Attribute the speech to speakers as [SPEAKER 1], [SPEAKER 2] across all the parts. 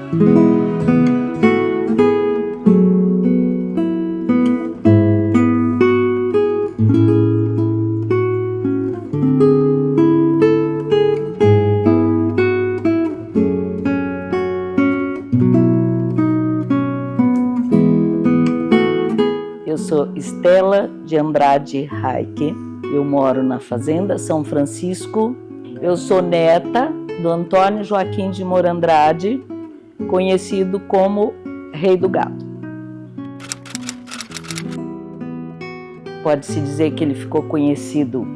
[SPEAKER 1] Eu sou Estela de Andrade Raike, eu moro na Fazenda São Francisco, eu sou neta do Antônio Joaquim de Moura Andrade, conhecido como Rei do Gado. Pode-se dizer que ele ficou conhecido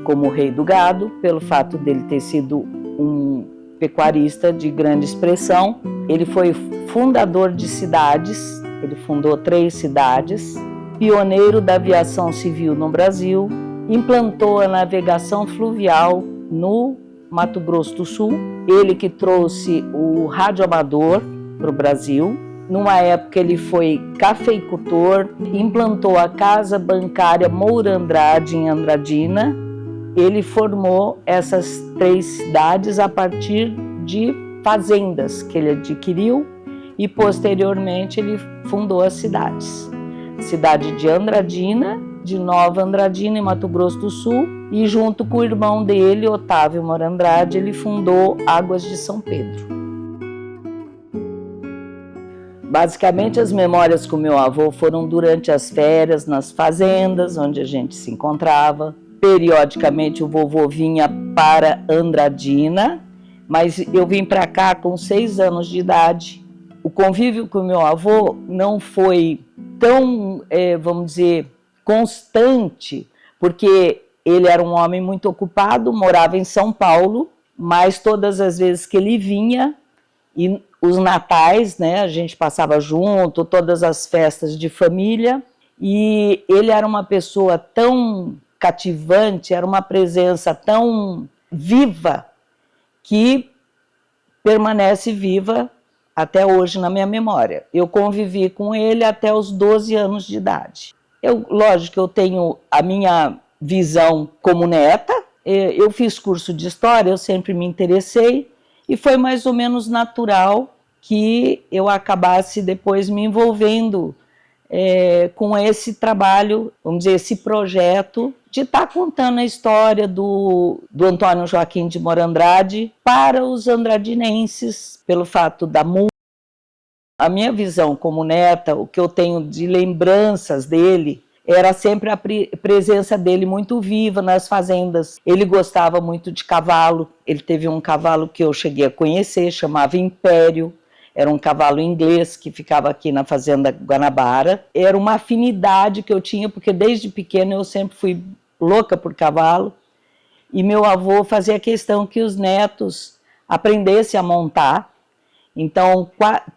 [SPEAKER 1] como Rei do Gado pelo fato dele ter sido um pecuarista de grande expressão. Ele foi fundador de cidades, ele fundou 3 cidades, pioneiro da aviação civil no Brasil, implantou a navegação fluvial no Mato Grosso do Sul, ele que trouxe o radioamador para o Brasil. Numa época ele foi cafeicultor, implantou a Casa Bancária Moura Andrade em Andradina. Ele formou essas 3 cidades a partir de fazendas que ele adquiriu e posteriormente ele fundou as cidades. Cidade de Andradina, de Nova Andradina, em Mato Grosso do Sul, e junto com o irmão dele, Otávio Moura Andrade, ele fundou Águas de São Pedro. Basicamente, as memórias com meu avô foram durante as férias, nas fazendas, onde a gente se encontrava. Periodicamente, o vovô vinha para Andradina, mas eu vim para cá com 6 anos de idade. O convívio com meu avô não foi tão, vamos dizer, constante, porque ele era um homem muito ocupado, morava em São Paulo, mas todas as vezes que ele vinha, e os natais, né, a gente passava junto, todas as festas de família, e ele era uma pessoa tão cativante, era uma presença tão viva, que permanece viva até hoje na minha memória. Eu convivi com ele até os 12 anos de idade. Lógico que eu tenho a minha visão como neta, eu fiz curso de história, eu sempre me interessei, e foi mais ou menos natural que eu acabasse depois me envolvendo com esse trabalho, vamos dizer, esse projeto de estar contando a história do Antônio Joaquim de Moura Andrade para os andradinenses, pelo fato da música. A minha visão como neta, o que eu tenho de lembranças dele, era sempre a presença dele muito viva nas fazendas. Ele gostava muito de cavalo, ele teve um cavalo que eu cheguei a conhecer, chamava Império, era um cavalo inglês que ficava aqui na fazenda Guanabara. Era uma afinidade que eu tinha, porque desde pequena eu sempre fui louca por cavalo, e meu avô fazia questão que os netos aprendessem a montar. Então,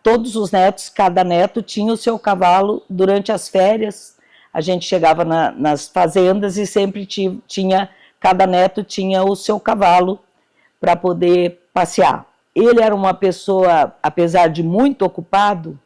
[SPEAKER 1] todos os netos, cada neto tinha o seu cavalo. Durante as férias, a gente chegava nas fazendas e sempre cada neto tinha o seu cavalo para poder passear. Ele era uma pessoa, apesar de muito ocupado,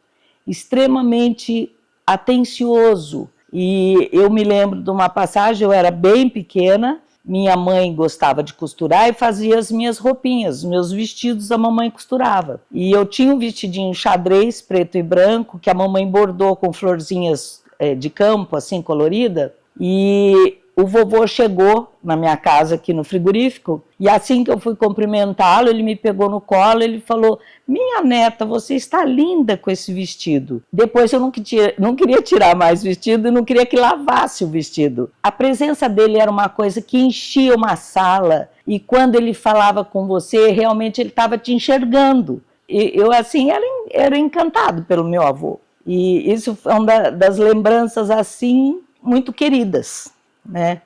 [SPEAKER 1] extremamente atencioso. E eu me lembro de uma passagem, eu era bem pequena, minha mãe gostava de costurar e fazia as minhas roupinhas, os meus vestidos a mamãe costurava. E eu tinha um vestidinho xadrez, preto e branco, que a mamãe bordou com florzinhas de campo, assim, colorida. E o vovô chegou na minha casa aqui no frigorífico, e assim que eu fui cumprimentá-lo, ele me pegou no colo, ele falou: minha neta, você está linda com esse vestido. Depois eu não queria tirar mais vestido e não queria que lavasse o vestido. A presença dele era uma coisa que enchia uma sala, e quando ele falava com você, realmente ele estava te enxergando. E eu, assim, era encantado pelo meu avô. E isso é uma das lembranças, assim, muito queridas, né?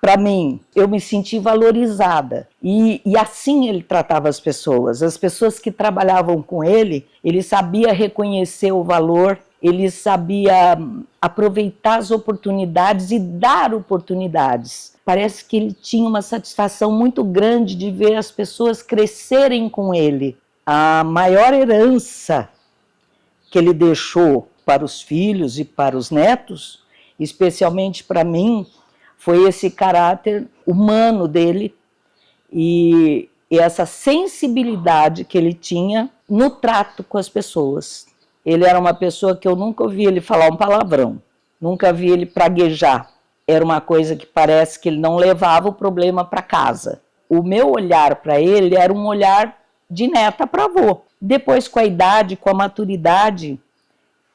[SPEAKER 1] Para mim, eu me senti valorizada, e assim ele tratava as pessoas que trabalhavam com ele sabia reconhecer o valor, ele sabia aproveitar as oportunidades e dar oportunidades. Parece que ele tinha uma satisfação muito grande de ver as pessoas crescerem com ele. A maior herança que ele deixou para os filhos e para os netos, especialmente para mim, foi esse caráter humano dele e essa sensibilidade que ele tinha no trato com as pessoas. Ele era uma pessoa que eu nunca ouvi ele falar um palavrão, nunca vi ele praguejar. Era uma coisa que parece que ele não levava o problema para casa. O meu olhar para ele era um olhar de neta para avô. Depois, com a idade, com a maturidade,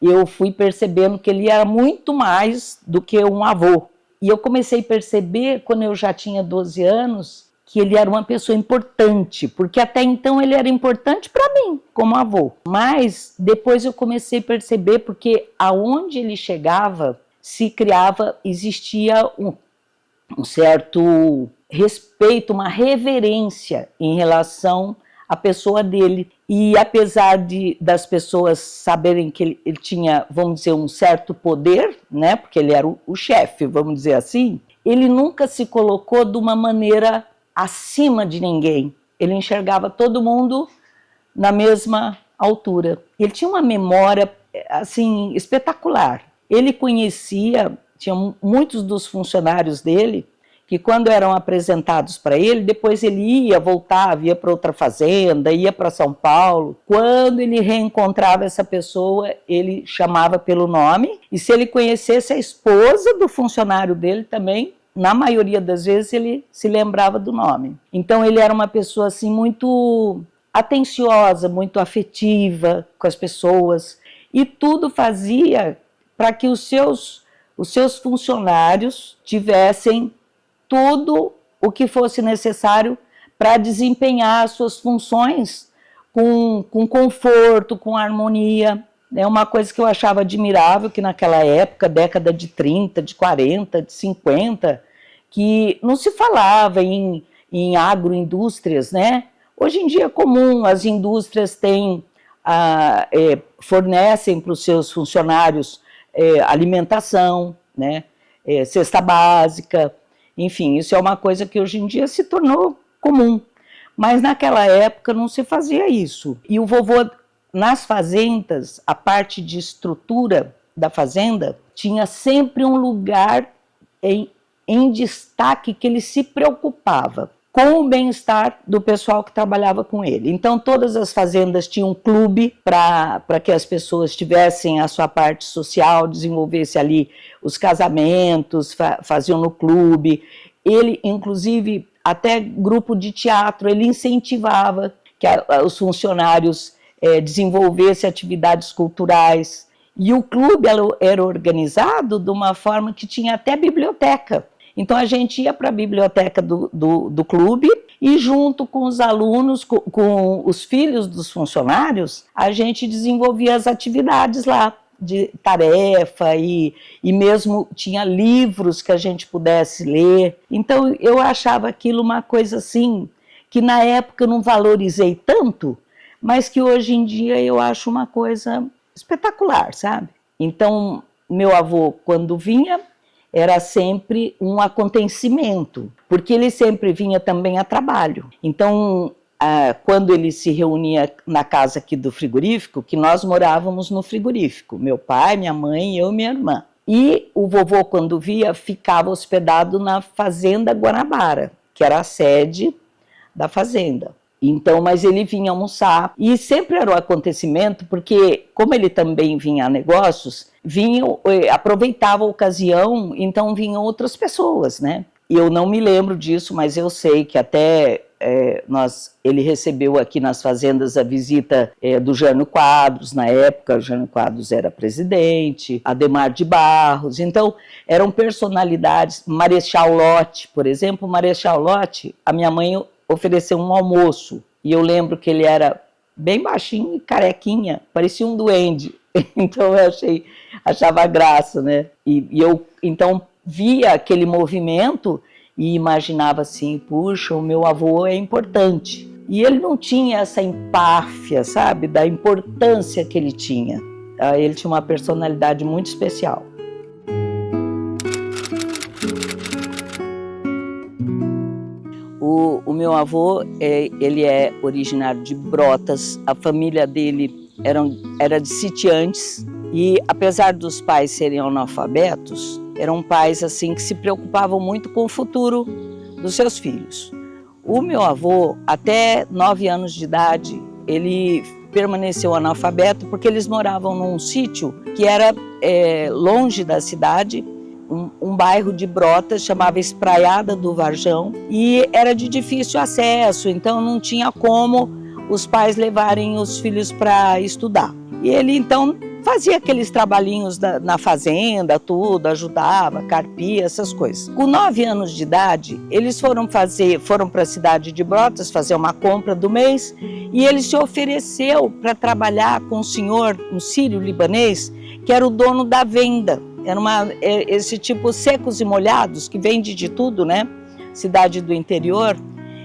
[SPEAKER 1] eu fui percebendo que ele era muito mais do que um avô. E eu comecei a perceber, quando eu já tinha 12 anos, que ele era uma pessoa importante, porque até então ele era importante para mim, como avô. Mas depois eu comecei a perceber, porque aonde ele chegava, se criava, existia um certo respeito, uma reverência em relação à pessoa dele. E apesar das pessoas saberem que ele tinha, vamos dizer, um certo poder, né, porque ele era o chefe, vamos dizer assim, ele nunca se colocou de uma maneira acima de ninguém. Ele enxergava todo mundo na mesma altura. Ele tinha uma memória, assim, espetacular. Ele conhecia, tinha muitos dos funcionários dele, que quando eram apresentados para ele, depois ele ia, voltava, ia para outra fazenda, ia para São Paulo. Quando ele reencontrava essa pessoa, ele chamava pelo nome, e se ele conhecesse a esposa do funcionário dele também, na maioria das vezes ele se lembrava do nome. Então ele era uma pessoa assim muito atenciosa, muito afetiva com as pessoas, e tudo fazia para que os seus funcionários tivessem tudo o que fosse necessário para desempenhar as suas funções com conforto, com harmonia. É uma coisa que eu achava admirável, que naquela época, década de 30, de 40, de 50, que não se falava em agroindústrias, né? Hoje em dia é comum, as indústrias fornecem para os seus funcionários alimentação, né? Cesta básica, enfim, isso é uma coisa que hoje em dia se tornou comum. Mas naquela época não se fazia isso. E o vovô, nas fazendas, a parte de estrutura da fazenda, tinha sempre um lugar em destaque que ele se preocupava com o bem-estar do pessoal que trabalhava com ele. Então, todas as fazendas tinham um clube para que as pessoas tivessem a sua parte social, desenvolvesse ali os casamentos, faziam no clube. Ele, inclusive, até grupo de teatro, ele incentivava que os funcionários desenvolvessem atividades culturais. E o clube era organizado de uma forma que tinha até biblioteca. Então a gente ia para a biblioteca do clube e junto com os alunos, com os filhos dos funcionários, a gente desenvolvia as atividades lá de tarefa e mesmo tinha livros que a gente pudesse ler. Então eu achava aquilo uma coisa assim, que na época eu não valorizei tanto, mas que hoje em dia eu acho uma coisa espetacular, sabe? Então meu avô, quando vinha, era sempre um acontecimento, porque ele sempre vinha também a trabalho. Então, quando ele se reunia na casa aqui do frigorífico, que nós morávamos no frigorífico, meu pai, minha mãe, eu e minha irmã. E o vovô, quando via, ficava hospedado na Fazenda Guanabara, que era a sede da fazenda. Então, mas ele vinha almoçar, e sempre era um acontecimento, porque como ele também vinha a negócios, aproveitava a ocasião, então vinham outras pessoas, né? E eu não me lembro disso, mas eu sei que até ele recebeu aqui nas fazendas a visita do Jânio Quadros, na época o Jânio Quadros era presidente, Adhemar de Barros, então eram personalidades, Marechal Lott, por exemplo, Marechal Lott, a minha mãe ofereceu um almoço, e eu lembro que ele era bem baixinho e carequinha, parecia um duende, então eu achava graça, né? E eu, então, via aquele movimento e imaginava assim, puxa, o meu avô é importante. E ele não tinha essa empáfia, sabe, da importância que ele tinha. Ele tinha uma personalidade muito especial. O meu avô, ele é originário de Brotas, a família dele era de sitiantes, e apesar dos pais serem analfabetos, eram pais assim que se preocupavam muito com o futuro dos seus filhos. O meu avô, até 9 anos de idade, ele permaneceu analfabeto porque eles moravam num sítio que era longe da cidade, um bairro de Brotas, chamava Espraiada do Varjão, e era de difícil acesso, então não tinha como os pais levarem os filhos para estudar. E ele então fazia aqueles trabalhinhos na fazenda, tudo, ajudava, carpia, essas coisas. Com 9 anos de idade, eles foram para a cidade de Brotas fazer uma compra do mês, e ele se ofereceu para trabalhar com um senhor, um sírio-libanês, que era o dono da venda. Era esse tipo secos e molhados, que vende de tudo, né? Cidade do interior.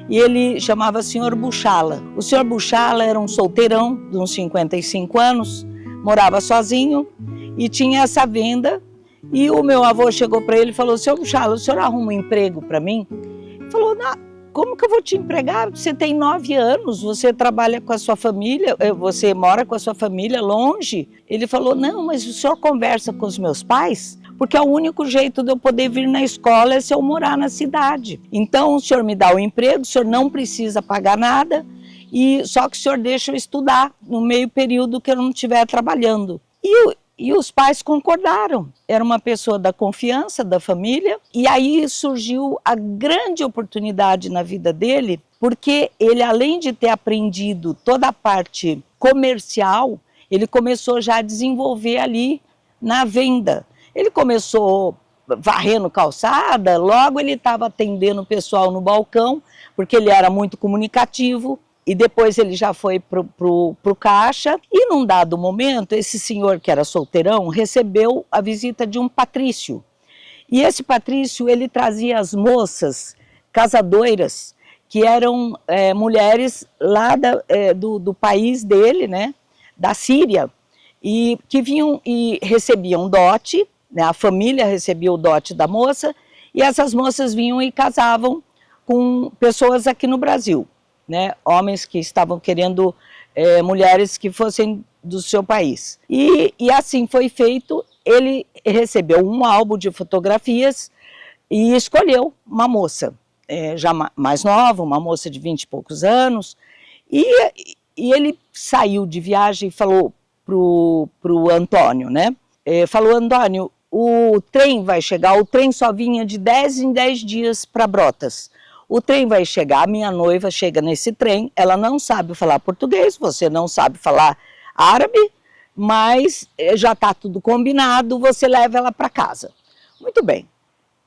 [SPEAKER 1] E ele chamava Senhor Buchala. O Senhor Buchala era um solteirão de uns 55 anos, morava sozinho e tinha essa venda. E o meu avô chegou para ele e falou: Senhor Buchala, o senhor arruma um emprego para mim? Ele falou: não, como que eu vou te empregar? Você tem 9 anos, você trabalha com a sua família, você mora com a sua família longe. Ele falou: não, mas o senhor conversa com os meus pais? Porque é o único jeito de eu poder vir na escola é se eu morar na cidade. Então o senhor me dá o emprego, o senhor não precisa pagar nada, só que o senhor deixa eu estudar no meio período que eu não estiver trabalhando. E os pais concordaram. Era uma pessoa da confiança da família. E aí surgiu a grande oportunidade na vida dele, porque ele, além de ter aprendido toda a parte comercial, ele começou já a desenvolver ali na venda. Ele começou varrendo calçada, logo ele estava atendendo o pessoal no balcão, porque ele era muito comunicativo. E depois ele já foi pro caixa, e num dado momento, esse senhor que era solteirão recebeu a visita de um patrício. E esse patrício, ele trazia as moças casadoiras, que eram mulheres lá do país dele, né, da Síria, e que vinham e recebiam dote, né, a família recebia o dote da moça, e essas moças vinham e casavam com pessoas aqui no Brasil. Né, homens que estavam querendo mulheres que fossem do seu país. E assim foi feito. Ele recebeu um álbum de fotografias e escolheu uma moça já mais nova, uma moça de 20 e poucos anos, e ele saiu de viagem e falou pro Antônio, né? Falou: Antônio, o trem vai chegar, o trem só vinha de 10 em 10 dias para Brotas. O trem vai chegar, a minha noiva chega nesse trem, ela não sabe falar português, você não sabe falar árabe, mas já está tudo combinado, você leva ela para casa. Muito bem.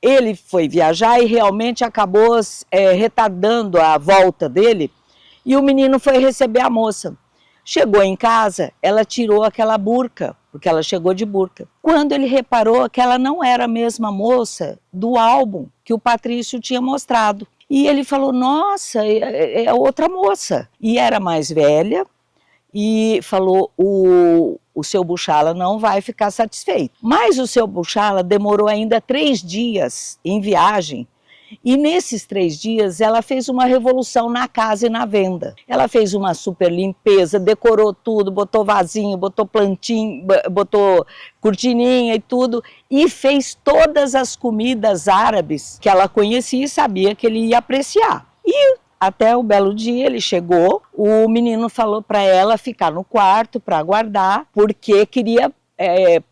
[SPEAKER 1] Ele foi viajar e realmente acabou retardando a volta dele, e o menino foi receber a moça. Chegou em casa, ela tirou aquela burca, porque ela chegou de burca. Quando ele reparou que ela não era a mesma moça do álbum que o Patrício tinha mostrado. E ele falou: nossa, é outra moça. E era mais velha, e falou: o seu Buchala não vai ficar satisfeito. Mas o seu Buchala demorou ainda 3 dias em viagem, e nesses 3 dias ela fez uma revolução na casa e na venda. Ela fez uma super limpeza, decorou tudo, botou vasinho, botou plantinha, botou cortininha e tudo, e fez todas as comidas árabes que ela conhecia e sabia que ele ia apreciar. E até o belo dia ele chegou, o menino falou para ela ficar no quarto para aguardar, porque queria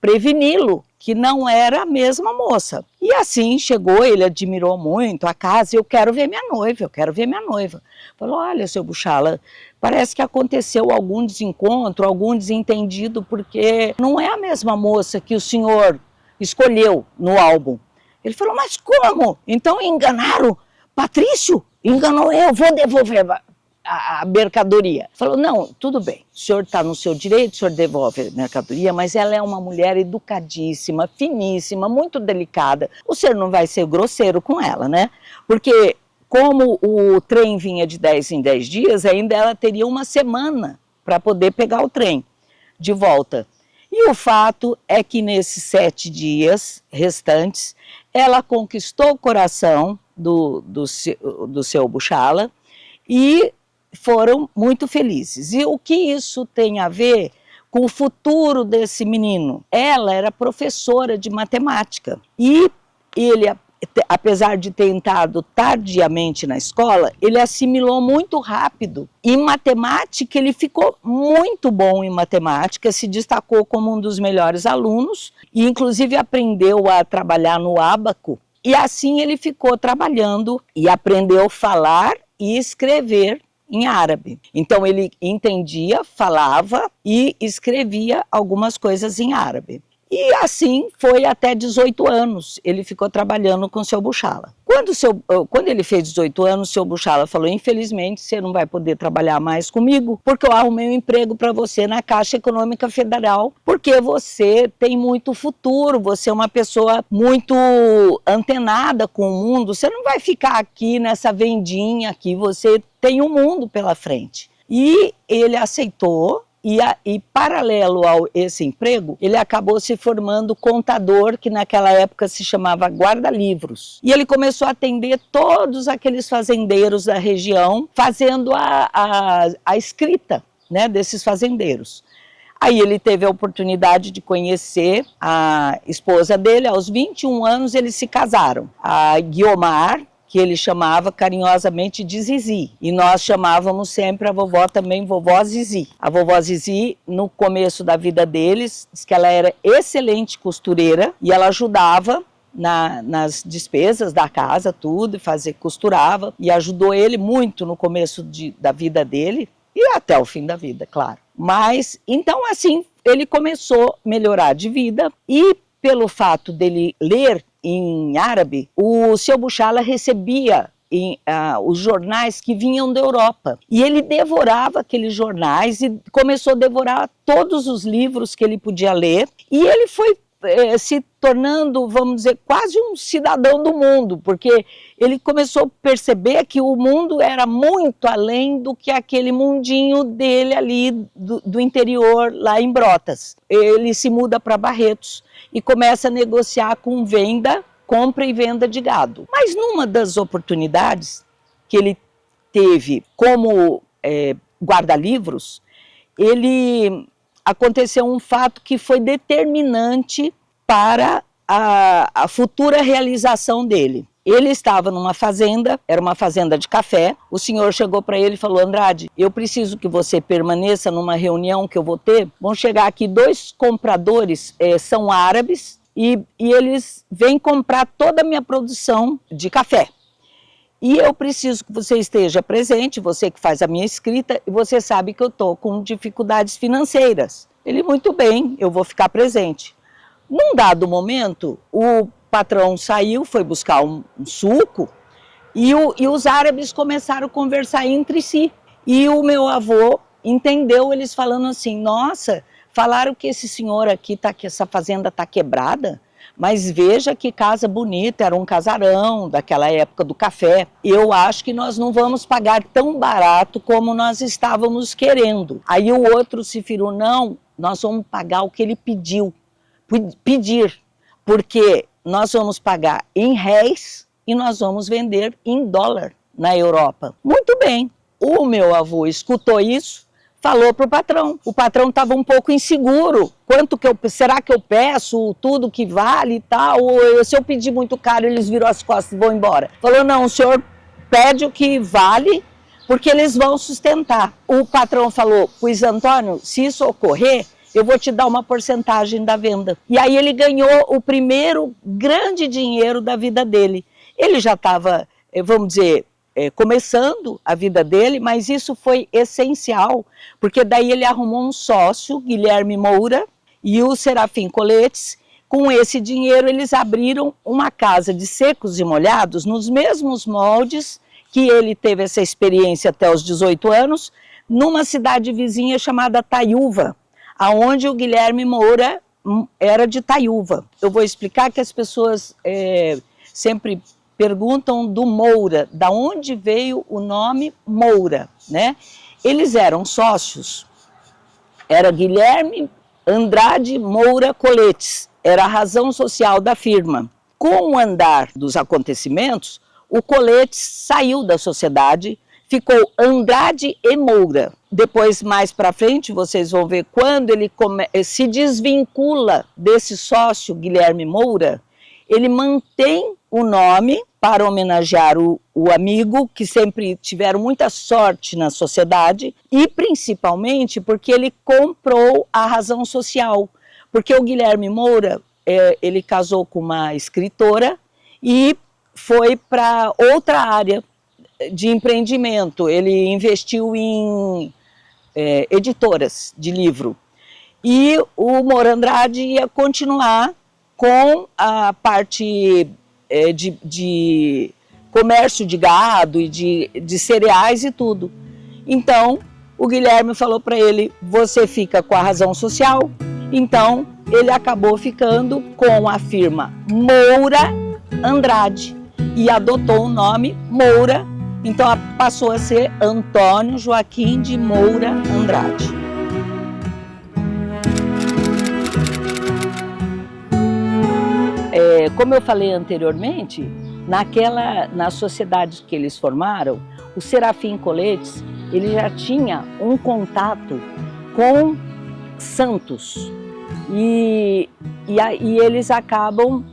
[SPEAKER 1] preveni-lo que não era a mesma moça. E assim chegou, ele admirou muito a casa: eu quero ver minha noiva, eu quero ver minha noiva. Falou: olha, seu Buchala, parece que aconteceu algum desencontro, algum desentendido, porque não é a mesma moça que o senhor escolheu no álbum. Ele falou: mas como? Então enganaram Patrício? Enganou eu, vou devolver a mercadoria. Falou: não, tudo bem, o senhor está no seu direito, o senhor devolve a mercadoria, mas ela é uma mulher educadíssima, finíssima, muito delicada. O senhor não vai ser grosseiro com ela, né? Porque como o trem vinha de 10 em 10 dias, ainda ela teria uma semana para poder pegar o trem de volta. E o fato é que nesses 7 dias restantes, ela conquistou o coração do seu Buchala e foram muito felizes. E o que isso tem a ver com o futuro desse menino? Ela era professora de matemática e ele apesar de ter entrado tardiamente na escola, ele assimilou muito rápido. Em matemática, ele ficou muito bom em matemática, se destacou como um dos melhores alunos e inclusive aprendeu a trabalhar no ábaco. E assim ele ficou trabalhando e aprendeu a falar e escrever em árabe. Então ele entendia, falava e escrevia algumas coisas em árabe. E assim foi até 18 anos, ele ficou trabalhando com o seu Buchala. Quando ele fez 18 anos, o seu Buchala falou, infelizmente você não vai poder trabalhar mais comigo, porque eu arrumei um emprego para você na Caixa Econômica Federal, porque você tem muito futuro, você é uma pessoa muito antenada com o mundo, você não vai ficar aqui nessa vendinha aqui, você tem um mundo pela frente. E ele aceitou. E paralelo a esse emprego, ele acabou se formando contador, que naquela época se chamava guarda-livros. E ele começou a atender todos aqueles fazendeiros da região, fazendo a escrita, né, desses fazendeiros. Aí ele teve a oportunidade de conhecer a esposa dele. Aos 21 anos eles se casaram. A Guiomar, que ele chamava carinhosamente de Zizi. E nós chamávamos sempre a vovó também vovó Zizi. A vovó Zizi, no começo da vida deles, diz que ela era excelente costureira e ela ajudava nas despesas da casa, tudo, costurava, e ajudou ele muito no começo da vida dele e até o fim da vida, claro. Mas, então assim, ele começou a melhorar de vida e pelo fato dele ler em árabe, o seu Buchala recebia os jornais que vinham da Europa. E ele devorava aqueles jornais e começou a devorar todos os livros que ele podia ler. E ele foi se tornando, vamos dizer, quase um cidadão do mundo, porque ele começou a perceber que o mundo era muito além do que aquele mundinho dele ali do interior, lá em Brotas. Ele se muda para Barretos e começa a negociar com compra e venda de gado. Mas numa das oportunidades que ele teve como guarda-livros, aconteceu um fato que foi determinante para a futura realização dele. Ele estava numa fazenda, era uma fazenda de café, o senhor chegou para ele e falou, Andrade, eu preciso que você permaneça numa reunião que eu vou ter, vão chegar aqui 2 compradores, são árabes, e eles vêm comprar toda a minha produção de café. E eu preciso que você esteja presente, você que faz a minha escrita, e você sabe que eu estou com dificuldades financeiras. Ele, muito bem, eu vou ficar presente. Num dado momento, o patrão saiu, foi buscar um suco, e os árabes começaram a conversar entre si. E o meu avô entendeu eles falando assim, nossa, falaram que esse senhor aqui, que essa fazenda está quebrada, mas veja que casa bonita, era um casarão daquela época do café. Eu acho que nós não vamos pagar tão barato como nós estávamos querendo. Aí o outro se firou, não, nós vamos pagar o que ele pedir, porque nós vamos pagar em réis e nós vamos vender em dólar na Europa. Muito bem, o meu avô escutou isso, falou para o patrão. O patrão estava um pouco inseguro. Será que eu peço tudo que vale e tal? Ou se eu pedir muito caro, eles viram as costas e vão embora? Falou, não, o senhor pede o que vale, porque eles vão sustentar. O patrão falou, pois Antônio, se isso ocorrer, eu vou te dar uma porcentagem da venda. E aí ele ganhou o primeiro grande dinheiro da vida dele. Ele já estava, vamos dizer, começando a vida dele, mas isso foi essencial, porque daí ele arrumou um sócio, Guilherme Moura, e o Serafim Coletes. Com esse dinheiro eles abriram uma casa de secos e molhados, nos mesmos moldes que ele teve essa experiência até os 18 anos, numa cidade vizinha chamada Taiúva, aonde o Guilherme Moura era de Taiúva. Eu vou explicar que as pessoas sempre perguntam do Moura, da onde veio o nome Moura, né? Eles eram sócios, era Guilherme Andrade Moura Coletes, era a razão social da firma. Com o andar dos acontecimentos, o Coletes saiu da sociedade, ficou Andrade e Moura. Depois, mais para frente, vocês vão ver quando ele se desvincula desse sócio Guilherme Moura, ele mantém o nome para homenagear o amigo, que sempre tiveram muita sorte na sociedade, e principalmente porque ele comprou a razão social, porque o Guilherme Moura, ele casou com uma escritora e foi para outra área de empreendimento, ele investiu em editoras de livro, e o Moura Andrade ia continuar com a parte de comércio de gado e de cereais e tudo. Então, o Guilherme falou para ele, você fica com a razão social. Então, ele acabou ficando com a firma Moura Andrade e adotou o nome Moura. Então, passou a ser Antônio Joaquim de Moura Andrade. Como eu falei anteriormente, na sociedade que eles formaram, o Serafim Coletes, ele já tinha um contato com santos e eles acabam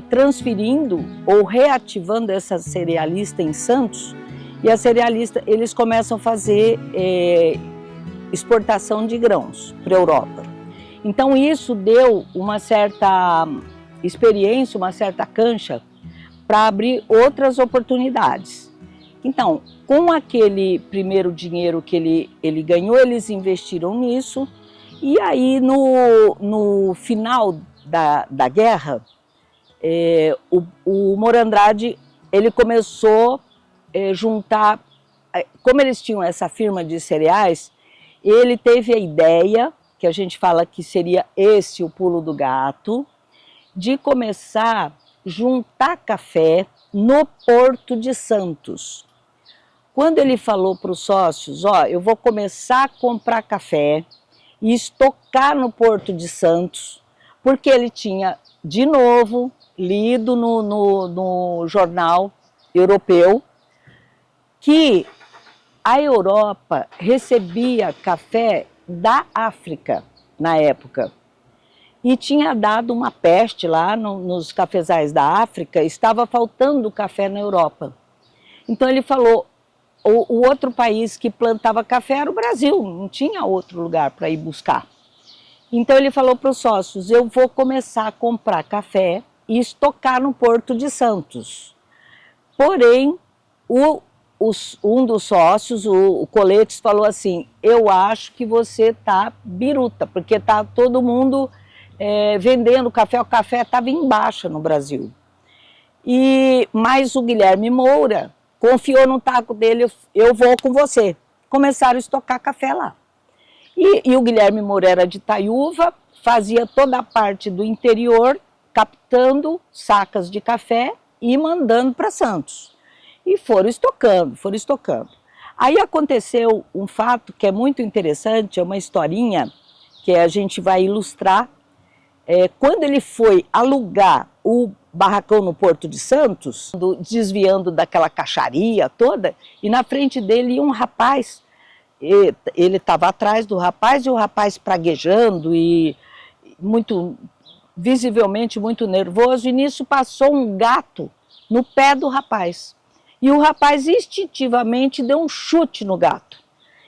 [SPEAKER 1] transferindo ou reativando essa cerealista em Santos, e a cerealista, eles começam a fazer exportação de grãos para a Europa. Então isso deu uma certa experiência, uma certa cancha para abrir outras oportunidades. Então, com aquele primeiro dinheiro que ele ganhou, eles investiram nisso, e aí no final da guerra, o Moura Andrade, ele começou a juntar, como eles tinham essa firma de cereais, ele teve a ideia, que a gente fala que seria esse o pulo do gato, de começar a juntar café no Porto de Santos. Quando ele falou para os sócios, eu vou começar a comprar café e estocar no Porto de Santos, porque ele tinha, de novo, lido no jornal europeu, que a Europa recebia café da África, na época. E tinha dado uma peste lá nos cafezais da África, estava faltando café na Europa. Então ele falou, o outro país que plantava café era o Brasil, não tinha outro lugar para ir buscar. Então ele falou para os sócios, eu vou começar a comprar café e estocar no Porto de Santos. Porém, um dos sócios, o Coletes, falou assim, eu acho que você está biruta, porque está todo mundo vendendo café, o café estava em baixa no Brasil. Mas o Guilherme Moura confiou no taco dele, eu vou com você. Começaram a estocar café lá. E o Guilherme Moura era de Itaiúva, fazia toda a parte do interior, captando sacas de café e mandando para Santos. E foram estocando. Aí aconteceu um fato que é muito interessante, é uma historinha que a gente vai ilustrar. Quando ele foi alugar o barracão no Porto de Santos, desviando daquela caixaria toda, e na frente dele ia um rapaz, ele estava atrás do rapaz, e o rapaz praguejando e visivelmente muito nervoso, e nisso passou um gato no pé do rapaz. E o rapaz instintivamente deu um chute no gato.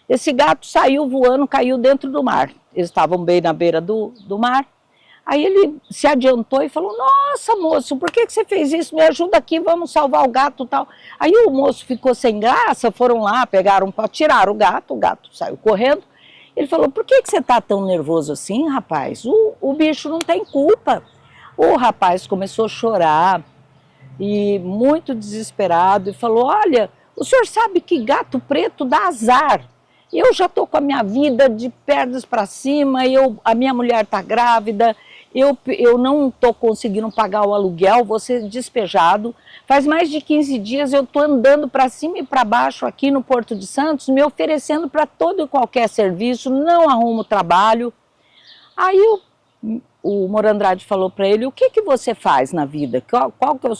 [SPEAKER 1] Esse gato saiu voando, caiu dentro do mar. Eles estavam bem na beira do mar. Aí ele se adiantou e falou, nossa moço, por que você fez isso? Me ajuda aqui, vamos salvar o gato e tal. Aí o moço ficou sem graça, foram lá, pegaram para tirar o gato saiu correndo. Ele falou, por que você está tão nervoso assim, rapaz? O bicho não tem culpa. O rapaz começou a chorar, e muito desesperado, e falou, olha, o senhor sabe que gato preto dá azar. Eu já estou com a minha vida de pernas para cima, a minha mulher está grávida, eu não estou conseguindo pagar o aluguel, vou ser despejado. Faz mais de 15 dias eu estou andando para cima e para baixo aqui no Porto de Santos, me oferecendo para todo e qualquer serviço, não arrumo trabalho. Aí o Moura Andrade falou para ele, o que você faz na vida? Qual que é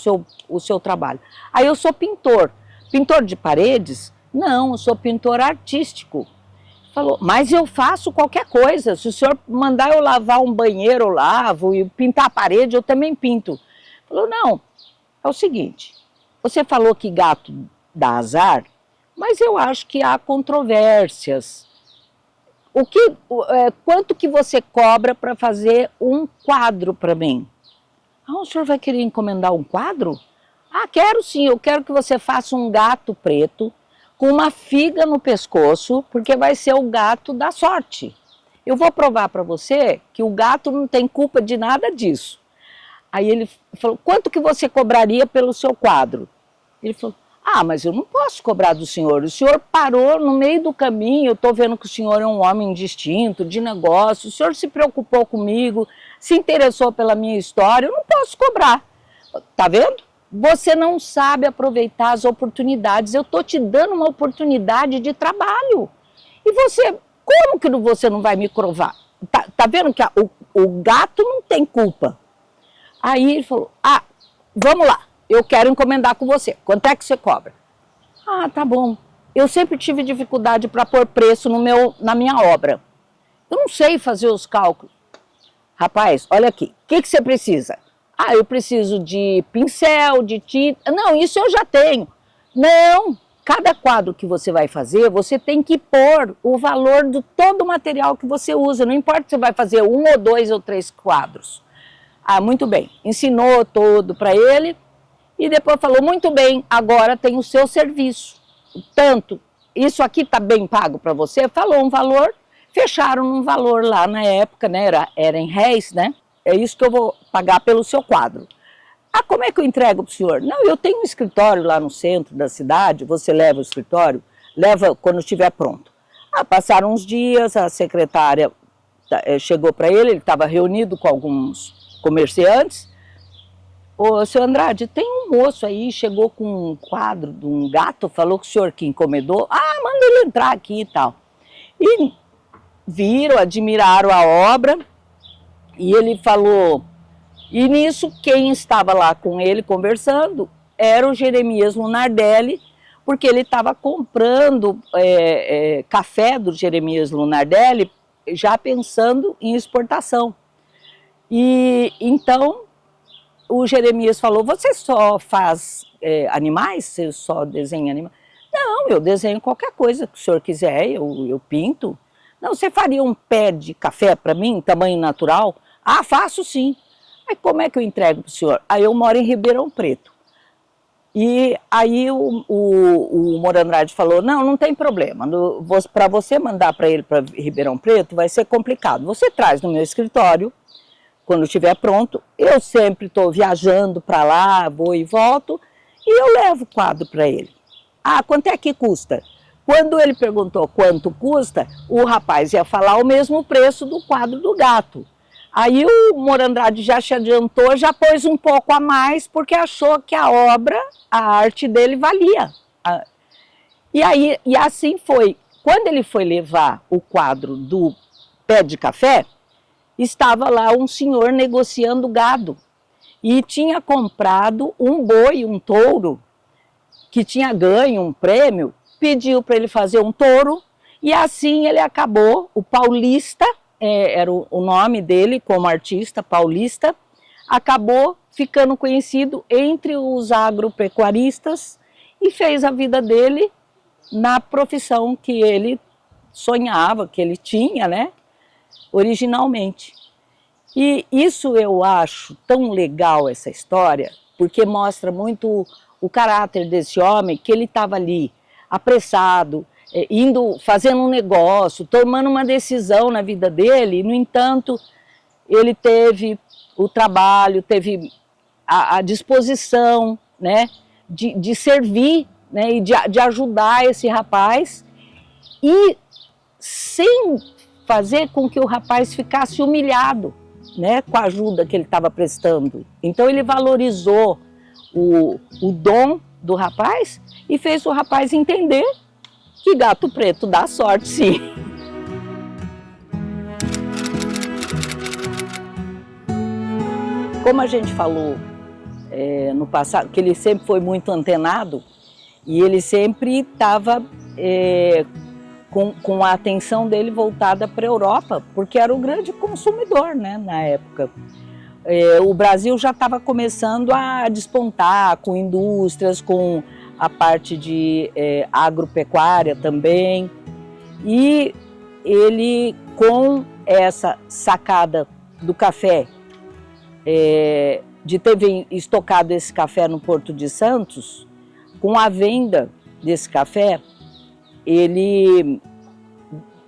[SPEAKER 1] o seu trabalho? Aí eu sou pintor. Pintor de paredes? Não, eu sou pintor artístico. Falou, mas eu faço qualquer coisa. Se o senhor mandar eu lavar um banheiro, eu lavo. E pintar a parede, eu também pinto. Falou, não, é o seguinte, você falou que gato dá azar, mas eu acho que há controvérsias. Quanto que você cobra para fazer um quadro para mim? Ah, o senhor vai querer encomendar um quadro? Ah, quero sim, eu quero que você faça um gato preto com uma figa no pescoço, porque vai ser o gato da sorte. Eu vou provar para você que o gato não tem culpa de nada disso. Aí ele falou, quanto que você cobraria pelo seu quadro? Ele falou, ah, mas eu não posso cobrar do senhor. O senhor parou no meio do caminho, eu estou vendo que o senhor é um homem distinto, de negócio, o senhor se preocupou comigo, se interessou pela minha história, eu não posso cobrar. Tá vendo? Você não sabe aproveitar as oportunidades. Eu estou te dando uma oportunidade de trabalho. E você, como que você não vai me provar? Tá vendo que o gato não tem culpa. Aí ele falou, ah, vamos lá, eu quero encomendar com você. Quanto é que você cobra? Ah, tá bom. Eu sempre tive dificuldade para pôr preço na minha obra. Eu não sei fazer os cálculos. Rapaz, olha aqui, o que você precisa? Ah, eu preciso de pincel, de tinta. Não, isso eu já tenho. Não, cada quadro que você vai fazer, você tem que pôr o valor de todo o material que você usa. Não importa se você vai fazer 1 ou 2 ou 3 quadros. Ah, muito bem. Ensinou todo para ele e depois falou, muito bem, agora tem o seu serviço. Tanto, isso aqui está bem pago para você? Falou um valor, fecharam um valor lá na época, né? Era em réis, né? É isso que eu vou pagar pelo seu quadro. Ah, como é que eu entrego para o senhor? Não, eu tenho um escritório lá no centro da cidade, você leva o escritório, leva quando estiver pronto. Ah, passaram uns dias, a secretária chegou para ele estava reunido com alguns comerciantes. Ô, seu Andrade, tem um moço aí, chegou com um quadro de um gato, falou que o senhor que encomendou. Ah, manda ele entrar aqui e tal. E viram, admiraram a obra, e ele falou... E nisso, quem estava lá com ele conversando era o Jeremias Lunardelli, porque ele estava comprando café do Jeremias Lunardelli, já pensando em exportação. E então o Jeremias falou, você só faz animais? Você só desenha animais? Não, eu desenho qualquer coisa que o senhor quiser, eu pinto. Não, você faria um pé de café para mim, tamanho natural? Ah, faço sim. Aí como é que eu entrego para o senhor? Aí eu moro em Ribeirão Preto. E aí o Moura Andrade falou, não tem problema, para você mandar para ele para Ribeirão Preto vai ser complicado. Você traz no meu escritório, quando estiver pronto, eu sempre estou viajando para lá, vou e volto, e eu levo o quadro para ele. Ah, quanto é que custa? Quando ele perguntou quanto custa, o rapaz ia falar o mesmo preço do quadro do gato. Aí o Moura Andrade já se adiantou, já pôs um pouco a mais, porque achou que a obra, a arte dele valia. E assim foi. Quando ele foi levar o quadro do pé de café, estava lá um senhor negociando gado e tinha comprado um boi, um touro, que tinha ganho um prêmio, pediu para ele fazer um touro e assim ele acabou, o Paulista, era o nome dele como artista, Paulista, acabou ficando conhecido entre os agropecuaristas e fez a vida dele na profissão que ele sonhava, que ele tinha, né? Originalmente. E isso eu acho tão legal, essa história, porque mostra muito o caráter desse homem, que ele estava ali apressado, fazendo um negócio, tomando uma decisão na vida dele, e, no entanto, ele teve o trabalho, teve a disposição, né, de servir, né, e de ajudar esse rapaz, e sem fazer com que o rapaz ficasse humilhado, né, com a ajuda que ele estava prestando. Então ele valorizou o dom do rapaz e fez o rapaz entender que gato preto dá sorte, sim. Como a gente falou no passado, que ele sempre foi muito antenado e ele sempre estava com a atenção dele voltada para a Europa, porque era o grande consumidor, né, na época. O Brasil já estava começando a despontar com indústrias, com a parte de agropecuária também. E ele, com essa sacada do café, de ter estocado esse café no Porto de Santos, com a venda desse café, ele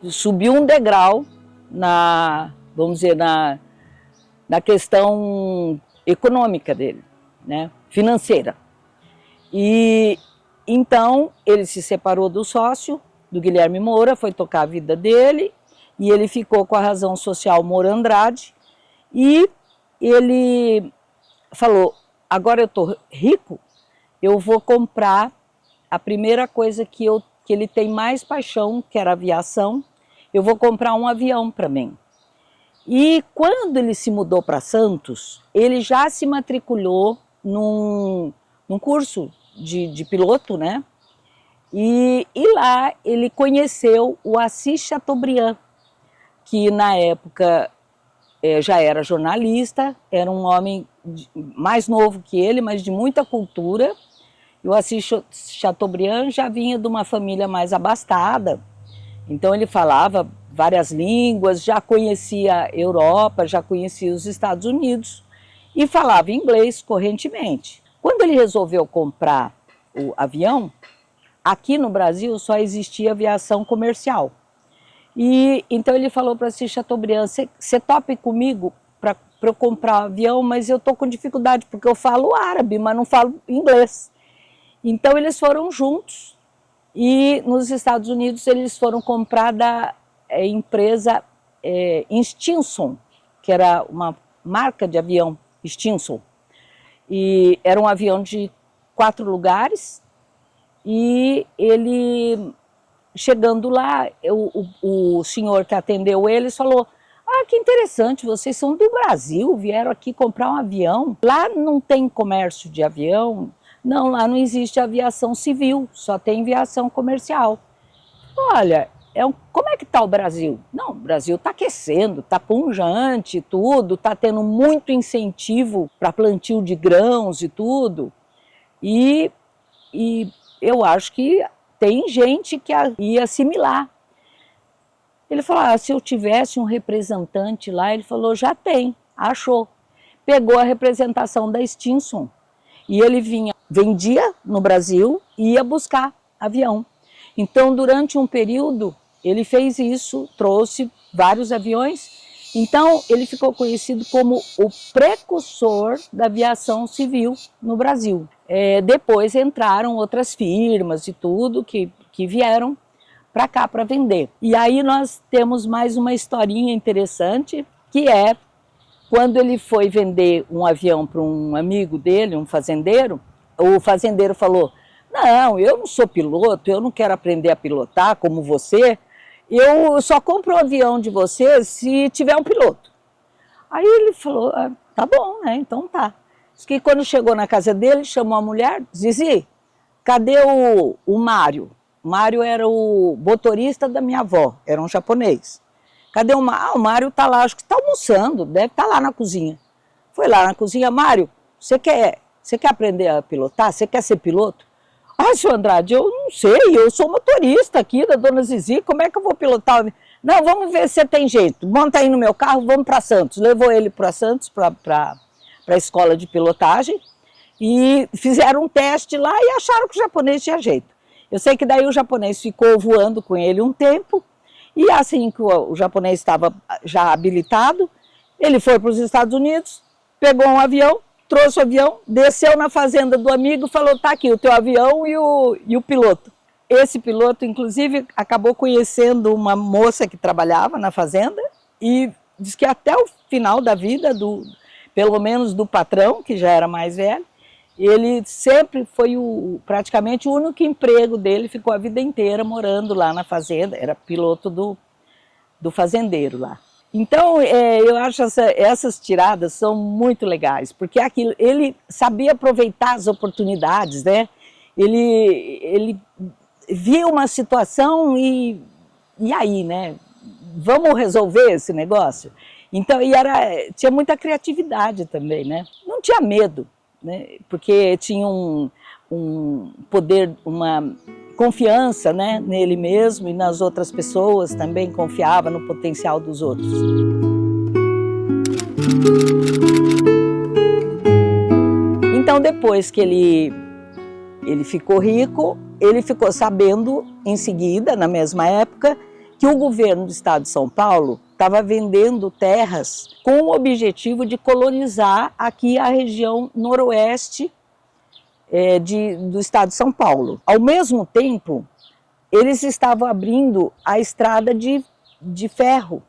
[SPEAKER 1] subiu um degrau vamos dizer, na questão econômica dele, né? Financeira. E então ele se separou do sócio, do Guilherme Moura, foi tocar a vida dele, e ele ficou com a Razão Social Moura Andrade, e ele falou, agora eu estou rico, eu vou comprar a primeira coisa que ele tem mais paixão, que era aviação, eu vou comprar um avião para mim. E quando ele se mudou para Santos, ele já se matriculou num curso de piloto, né? E lá ele conheceu o Assis Chateaubriand, que na época já era jornalista, era um homem mais novo que ele, mas de muita cultura. E o Assis Chateaubriand já vinha de uma família mais abastada, então ele falava várias línguas, já conhecia a Europa, já conhecia os Estados Unidos e falava inglês correntemente. Quando ele resolveu comprar o avião, aqui no Brasil só existia aviação comercial. E então ele falou para Assis Chateaubriand, você topa comigo para eu comprar um avião, mas eu estou com dificuldade porque eu falo árabe, mas não falo inglês. Então eles foram juntos e nos Estados Unidos eles foram comprar da empresa Stinson, que era uma marca de avião, Stinson. E era um avião de 4 lugares e ele, chegando lá, o senhor que atendeu eles falou, ah, que interessante, vocês são do Brasil, vieram aqui comprar um avião. Lá não tem comércio de avião, não, lá não existe aviação civil, só tem aviação comercial. Olha, como é que está o Brasil? Não, o Brasil está aquecendo, está pungente, tudo, está tendo muito incentivo para plantio de grãos e tudo. E eu acho que tem gente que ia assimilar. Ele falou, se eu tivesse um representante lá, ele falou, já tem, achou. Pegou a representação da Stinson e ele vendia no Brasil e ia buscar avião. Então, durante um período, ele fez isso, trouxe vários aviões. Então, ele ficou conhecido como o precursor da aviação civil no Brasil. Depois entraram outras firmas e tudo que vieram para cá para vender. E aí nós temos mais uma historinha interessante, que é quando ele foi vender um avião para um amigo dele, um fazendeiro, o fazendeiro falou, não, eu não sou piloto, eu não quero aprender a pilotar como você, eu só compro o avião de você se tiver um piloto. Aí ele falou, tá bom, né, então tá. Diz que quando chegou na casa dele, chamou a mulher, Zizi, cadê o Mário? O Mário era o motorista da minha avó, era um japonês. Cadê o Mário? O Mário tá lá, acho que está almoçando, deve estar lá na cozinha. Foi lá na cozinha, Mário, você quer aprender a pilotar? Você quer ser piloto? Ah, senhor Andrade, eu não sei, eu sou motorista aqui da dona Zizi, como é que eu vou pilotar? Não, vamos ver se tem jeito, monta aí no meu carro, vamos para Santos. Levou ele para Santos, para a escola de pilotagem, e fizeram um teste lá e acharam que o japonês tinha jeito. Eu sei que daí o japonês ficou voando com ele um tempo, e assim que o japonês estava já habilitado, ele foi para os Estados Unidos, pegou um avião, trouxe o avião, desceu na fazenda do amigo, falou, tá aqui o teu avião e o piloto. Esse piloto, inclusive, acabou conhecendo uma moça que trabalhava na fazenda e diz que até o final da vida, pelo menos do patrão, que já era mais velho, ele sempre foi praticamente o único emprego dele, ficou a vida inteira morando lá na fazenda, era piloto do fazendeiro lá. Então, eu acho essas tiradas são muito legais, porque ele sabia aproveitar as oportunidades, né? Ele via uma situação e aí, né? vamos resolver esse negócio? Então, tinha muita criatividade também, né? Não tinha medo, né? Porque tinha um poder, uma confiança, né, nele mesmo e nas outras pessoas, também confiava no potencial dos outros. Então, depois que ele ficou rico, ele ficou sabendo em seguida, na mesma época, que o governo do estado de São Paulo estava vendendo terras com o objetivo de colonizar aqui a região noroeste do estado de São Paulo. Ao mesmo tempo, eles estavam abrindo a estrada de ferro,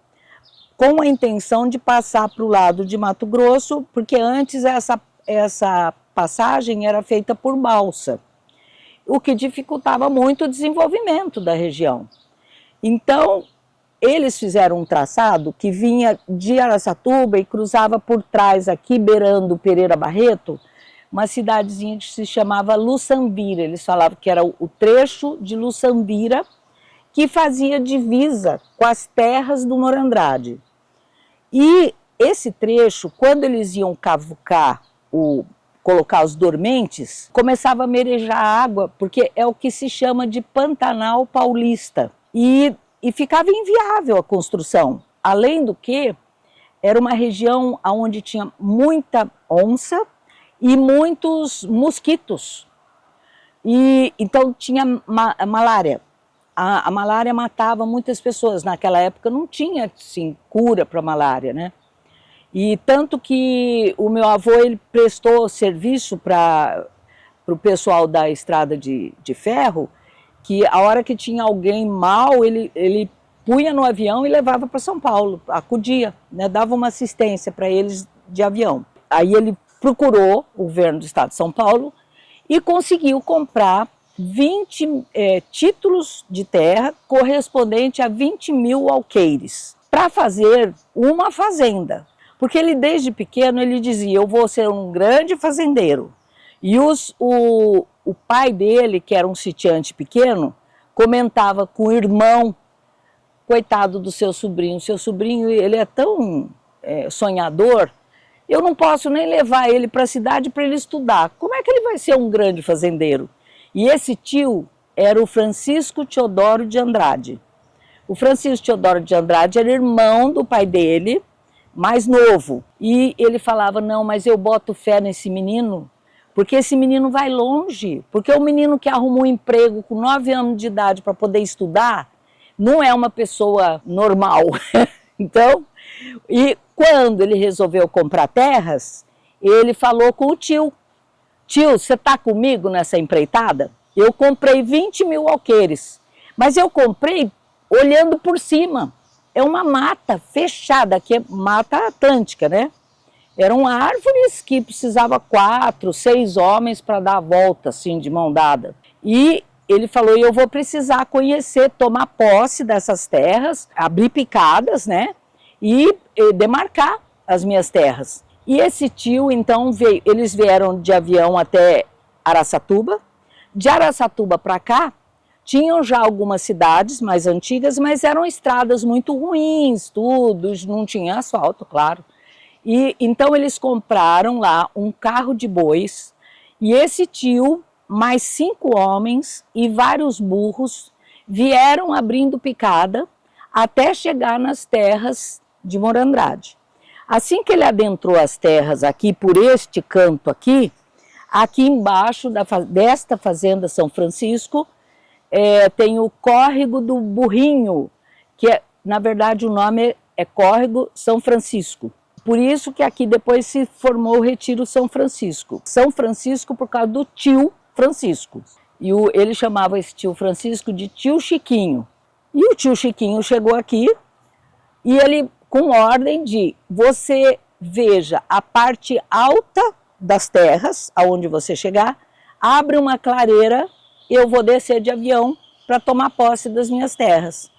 [SPEAKER 1] com a intenção de passar para o lado de Mato Grosso, porque antes essa passagem era feita por balsa, o que dificultava muito o desenvolvimento da região. Então, eles fizeram um traçado que vinha de Araçatuba e cruzava por trás, aqui beirando Pereira Barreto, uma cidadezinha que se chamava Luçambira. Eles falavam que era o trecho de Luçambira que fazia divisa com as terras do Morandrade. E esse trecho, quando eles iam cavucar, colocar os dormentes, começava a merejar água, porque é o que se chama de Pantanal Paulista. E ficava inviável a construção. Além do que, era uma região onde tinha muita onça e muitos mosquitos. E então tinha malária. A malária matava muitas pessoas. Naquela época não tinha assim, cura para malária, né? E tanto que o meu avô ele prestou serviço para o pessoal da estrada de ferro, que a hora que tinha alguém mal, ele punha no avião e levava para São Paulo, acudia, né? Dava uma assistência para eles de avião. Aí ele procurou o governo do estado de São Paulo e conseguiu comprar 20 títulos de terra correspondente a 20 mil alqueires para fazer uma fazenda. Porque ele desde pequeno ele dizia, eu vou ser um grande fazendeiro. E o pai dele, que era um sitiante pequeno, comentava com o irmão, coitado do seu sobrinho ele é tão sonhador, eu não posso nem levar ele para a cidade para ele estudar. Como é que ele vai ser um grande fazendeiro? E esse tio era o Francisco Teodoro de Andrade. O Francisco Teodoro de Andrade era irmão do pai dele, mais novo. E ele falava, não, mas eu boto fé nesse menino, porque esse menino vai longe. Porque o menino que arrumou um emprego com 9 anos de idade para poder estudar, não é uma pessoa normal. Então, e quando ele resolveu comprar terras, ele falou com o tio. Tio, você está comigo nessa empreitada? Eu comprei 20 mil alqueires, mas eu comprei olhando por cima. É uma mata fechada, que é mata atlântica, né? Eram árvores que precisava 4, 6 homens para dar a volta, assim, de mão dada. E ele falou, eu vou precisar conhecer, tomar posse dessas terras, abrir picadas, né? E demarcar as minhas terras. E esse tio, então, eles vieram de avião até Araçatuba. De Araçatuba para cá, tinham já algumas cidades mais antigas, mas eram estradas muito ruins, tudo, não tinha asfalto, claro. E então eles compraram lá um carro de bois, e esse tio, mais 5 homens e vários burros, vieram abrindo picada até chegar nas terras de Morandrade. Assim que ele adentrou as terras aqui, por este canto aqui embaixo desta fazenda São Francisco, tem o Córrego do Burrinho, que na verdade o nome é Córrego São Francisco. Por isso que aqui depois se formou o Retiro São Francisco. São Francisco por causa do tio Francisco. E ele chamava esse tio Francisco de tio Chiquinho. E o tio Chiquinho chegou aqui e ele, com ordem de, você veja a parte alta das terras, aonde você chegar, abre uma clareira, eu vou descer de avião para tomar posse das minhas terras.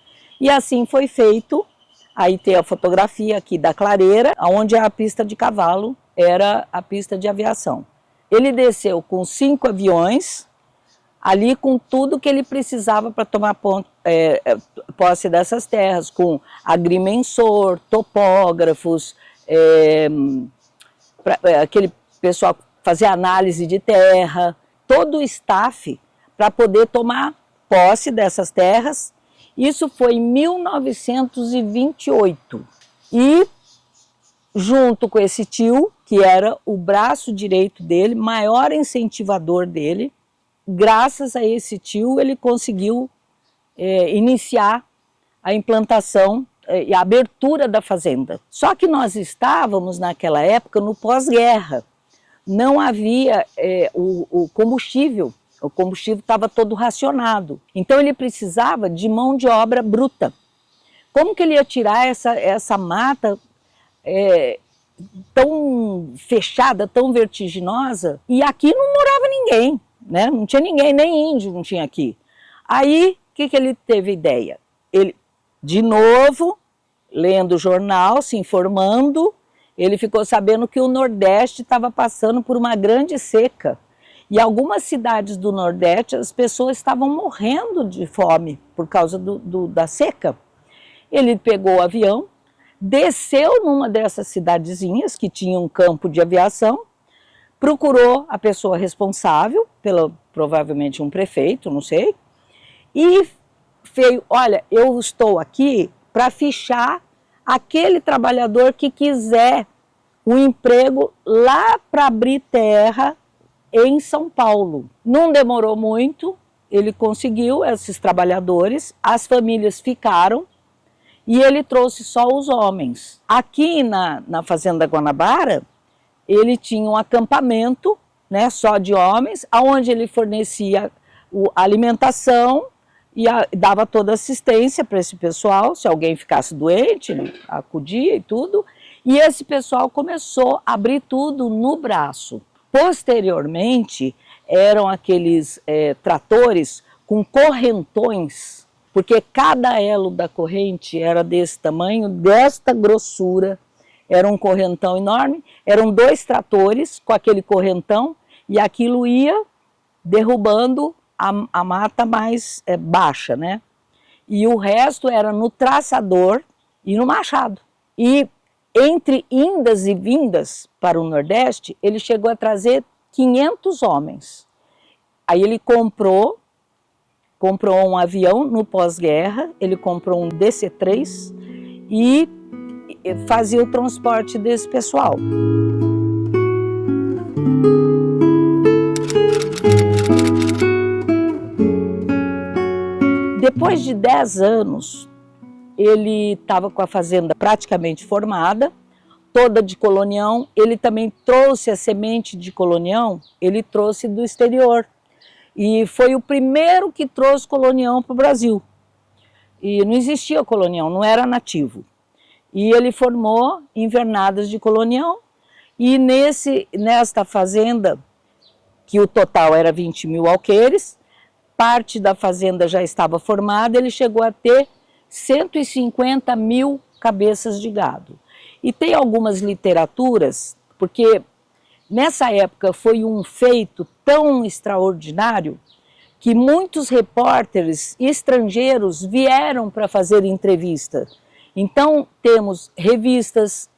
[SPEAKER 1] E assim foi feito. Aí tem a fotografia aqui da clareira, onde a pista de cavalo era a pista de aviação. Ele desceu com 5 aviões, ali com tudo que ele precisava para tomar posse dessas terras, com agrimensor, topógrafos, aquele pessoal fazer análise de terra, todo o staff para poder tomar posse dessas terras. Isso foi em 1928. E junto com esse tio, que era o braço direito dele, maior incentivador dele, graças a esse tio ele conseguiu iniciar a implantação e a abertura da fazenda. Só que nós estávamos naquela época no pós-guerra, não havia o combustível estava todo racionado, então ele precisava de mão de obra bruta. Como que ele ia tirar essa mata tão fechada, tão vertiginosa? E aqui não morava ninguém, né? Não tinha ninguém, nem índio não tinha aqui. Aí, o que ele teve ideia? Ele, de novo, lendo o jornal, se informando, ele ficou sabendo que o Nordeste estava passando por uma grande seca. E algumas cidades do Nordeste, as pessoas estavam morrendo de fome por causa da seca. Ele pegou o avião, desceu numa dessas cidadezinhas que tinha um campo de aviação, procurou a pessoa responsável, provavelmente um prefeito, não sei, e veio, olha, eu estou aqui para fichar aquele trabalhador que quiser um emprego lá para abrir terra em São Paulo. Não demorou muito, ele conseguiu esses trabalhadores, as famílias ficaram e ele trouxe só os homens. Aqui na Fazenda Guanabara, ele tinha um acampamento, né, só de homens, onde ele fornecia a alimentação e dava toda assistência para esse pessoal. Se alguém ficasse doente, ele acudia e tudo. E esse pessoal começou a abrir tudo no braço. Posteriormente, eram aqueles tratores com correntões, porque cada elo da corrente era desse tamanho, desta grossura, era um correntão enorme, eram 2 tratores com aquele correntão e aquilo ia derrubando a mata mais baixa, né? E o resto era no traçador e no machado. E entre indas e vindas para o Nordeste, ele chegou a trazer 500 homens. Aí ele comprou um avião no pós-guerra, ele comprou um DC-3 e fazia o transporte desse pessoal. Depois de 10 anos, ele estava com a fazenda praticamente formada, toda de colonião. Ele também trouxe a semente de colonião, ele trouxe do exterior. E foi o primeiro que trouxe colonião para o Brasil. E não existia colonião, não era nativo. E ele formou invernadas de colonião. E nesta fazenda, que o total era 20 mil alqueires, parte da fazenda já estava formada, ele chegou a ter 150 mil cabeças de gado. E tem algumas literaturas, porque nessa época foi um feito tão extraordinário que muitos repórteres estrangeiros vieram para fazer entrevista. Então temos revistas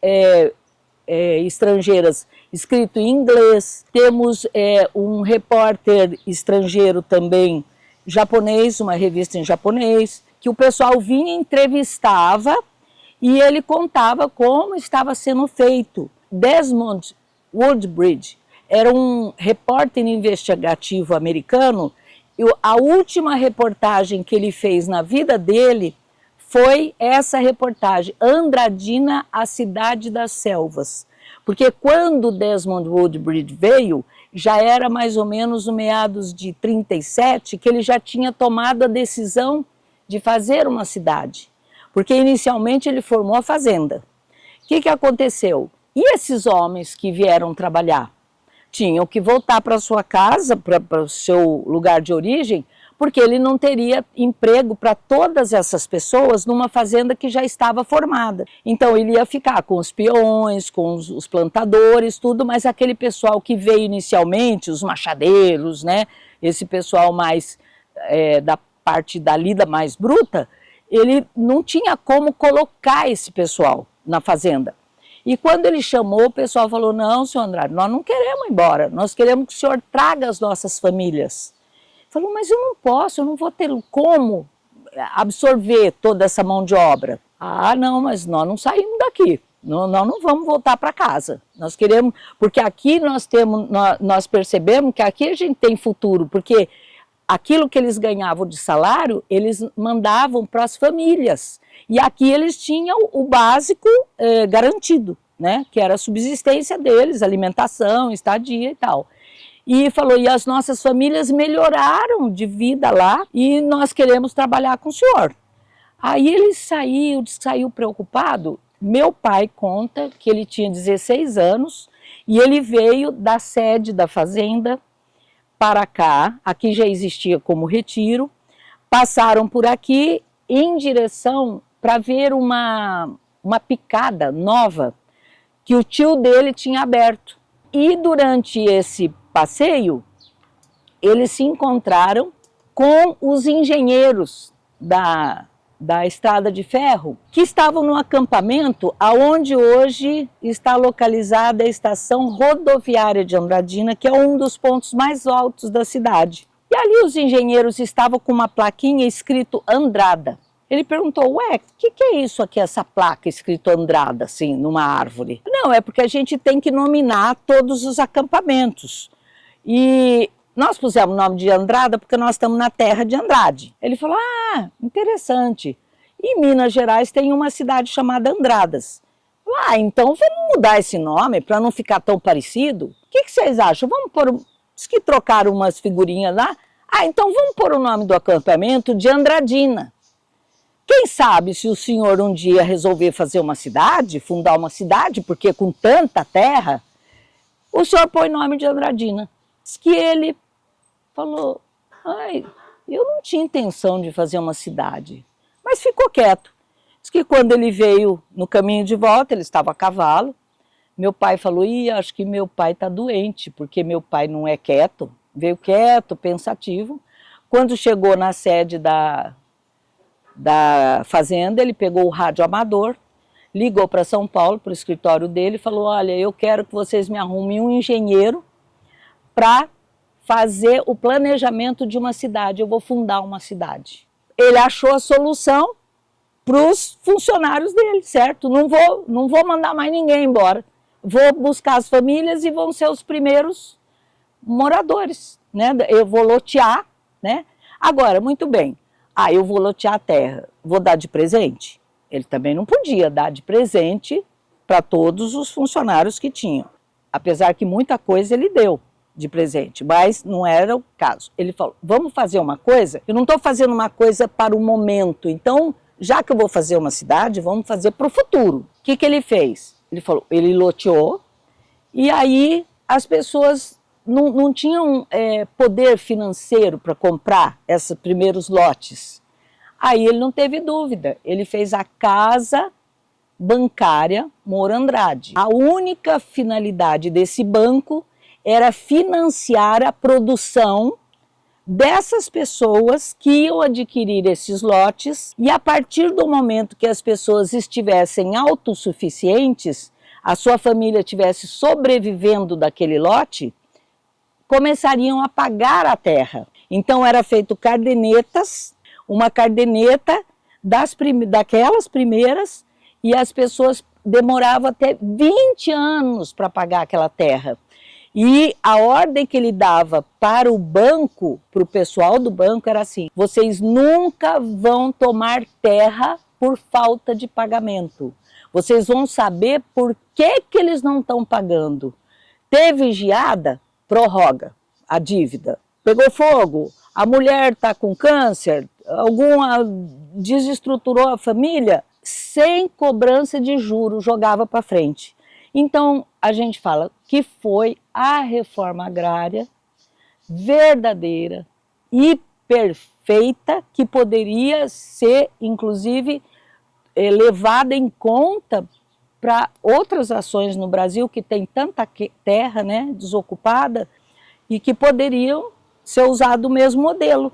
[SPEAKER 1] estrangeiras escrito em inglês, temos um repórter estrangeiro também japonês, uma revista em japonês, que o pessoal vinha, entrevistava e ele contava como estava sendo feito. Desmond Woodbridge era um repórter investigativo americano e a última reportagem que ele fez na vida dele foi essa reportagem, Andradina, a Cidade das Selvas. Porque quando Desmond Woodbridge veio, já era mais ou menos no meados de 37 que ele já tinha tomado a decisão de fazer uma cidade. Porque inicialmente ele formou a fazenda. O que aconteceu? E esses homens que vieram trabalhar? Tinham que voltar para sua casa, para o seu lugar de origem, porque ele não teria emprego para todas essas pessoas numa fazenda que já estava formada. Então ele ia ficar com os peões, com os plantadores, tudo, mas aquele pessoal que veio inicialmente, os machadeiros, né, esse pessoal mais da parte da lida mais bruta, ele não tinha como colocar esse pessoal na fazenda. E quando ele chamou, o pessoal falou, não, senhor Andrade, nós não queremos ir embora, nós queremos que o senhor traga as nossas famílias. Ele falou, mas eu não posso, eu não vou ter como absorver toda essa mão de obra. Ah, não, mas nós não saímos daqui, nós não vamos voltar para casa. Nós queremos, porque aqui nós percebemos que aqui a gente tem futuro, porque aquilo que eles ganhavam de salário, eles mandavam para as famílias. E aqui eles tinham o básico garantido, né? Que era a subsistência deles, alimentação, estadia e tal. E falou, e as nossas famílias melhoraram de vida lá e nós queremos trabalhar com o senhor. Aí ele saiu preocupado. Meu pai conta que ele tinha 16 anos e ele veio da sede da fazenda para cá, aqui já existia como retiro, passaram por aqui em direção para ver uma picada nova que o tio dele tinha aberto. E durante esse passeio, eles se encontraram com os engenheiros da estrada de ferro, que estavam no acampamento aonde hoje está localizada a estação rodoviária de Andradina, que é um dos pontos mais altos da cidade. E ali os engenheiros estavam com uma plaquinha escrito Andrada. Ele perguntou, ué, o que é isso aqui, essa placa escrito Andrada, assim, numa árvore? Não, é porque a gente tem que nominar todos os acampamentos. E nós pusemos o nome de Andrada porque nós estamos na terra de Andrade. Ele falou, ah, interessante. Em Minas Gerais tem uma cidade chamada Andradas. Ah, então vamos mudar esse nome para não ficar tão parecido? O que vocês acham? Vamos pôr, diz que trocaram umas figurinhas lá. Ah, então vamos pôr o nome do acampamento de Andradina. Quem sabe se o senhor um dia resolver fazer uma cidade, fundar uma cidade, porque com tanta terra, o senhor põe o nome de Andradina. Diz que ele falou, ai, eu não tinha intenção de fazer uma cidade, mas ficou quieto. Diz que quando ele veio no caminho de volta, ele estava a cavalo, meu pai falou, acho que meu pai está doente, porque meu pai não é quieto, veio quieto, pensativo. Quando chegou na sede da fazenda, ele pegou o rádio amador, ligou para São Paulo, para o escritório dele, e falou, olha, eu quero que vocês me arrumem um engenheiro para fazer o planejamento de uma cidade, eu vou fundar uma cidade. Ele achou a solução para os funcionários dele, certo? Não vou mandar mais ninguém embora, vou buscar as famílias e vão ser os primeiros moradores, né? Eu vou lotear, né? Agora, muito bem, eu vou lotear a terra, vou dar de presente? Ele também não podia dar de presente para todos os funcionários que tinham, apesar que muita coisa ele deu de presente, mas não era o caso. Ele falou, vamos fazer uma coisa, eu não estou fazendo uma coisa para o momento, então, já que eu vou fazer uma cidade, vamos fazer para o futuro. O que ele fez? Ele falou, ele loteou, e aí as pessoas não tinham poder financeiro para comprar esses primeiros lotes. Aí ele não teve dúvida, ele fez a casa bancária Moura Andrade. A única finalidade desse banco era financiar a produção dessas pessoas que iam adquirir esses lotes, e a partir do momento que as pessoas estivessem autossuficientes, a sua família estivesse sobrevivendo daquele lote, começariam a pagar a terra. Então era feito cardenetas, uma cardeneta daquelas primeiras, e as pessoas demoravam até 20 anos para pagar aquela terra. E a ordem que ele dava para o banco, para o pessoal do banco, era assim, vocês nunca vão tomar terra por falta de pagamento. Vocês vão saber por que eles não estão pagando. Teve geada? Prorroga a dívida. Pegou fogo? A mulher está com câncer? Alguma desestruturou a família? Sem cobrança de juros, jogava para frente. Então, a gente fala que foi a reforma agrária verdadeira e perfeita, que poderia ser, inclusive, levada em conta para outras ações no Brasil, que tem tanta terra, né, desocupada, e que poderiam ser usado o mesmo modelo.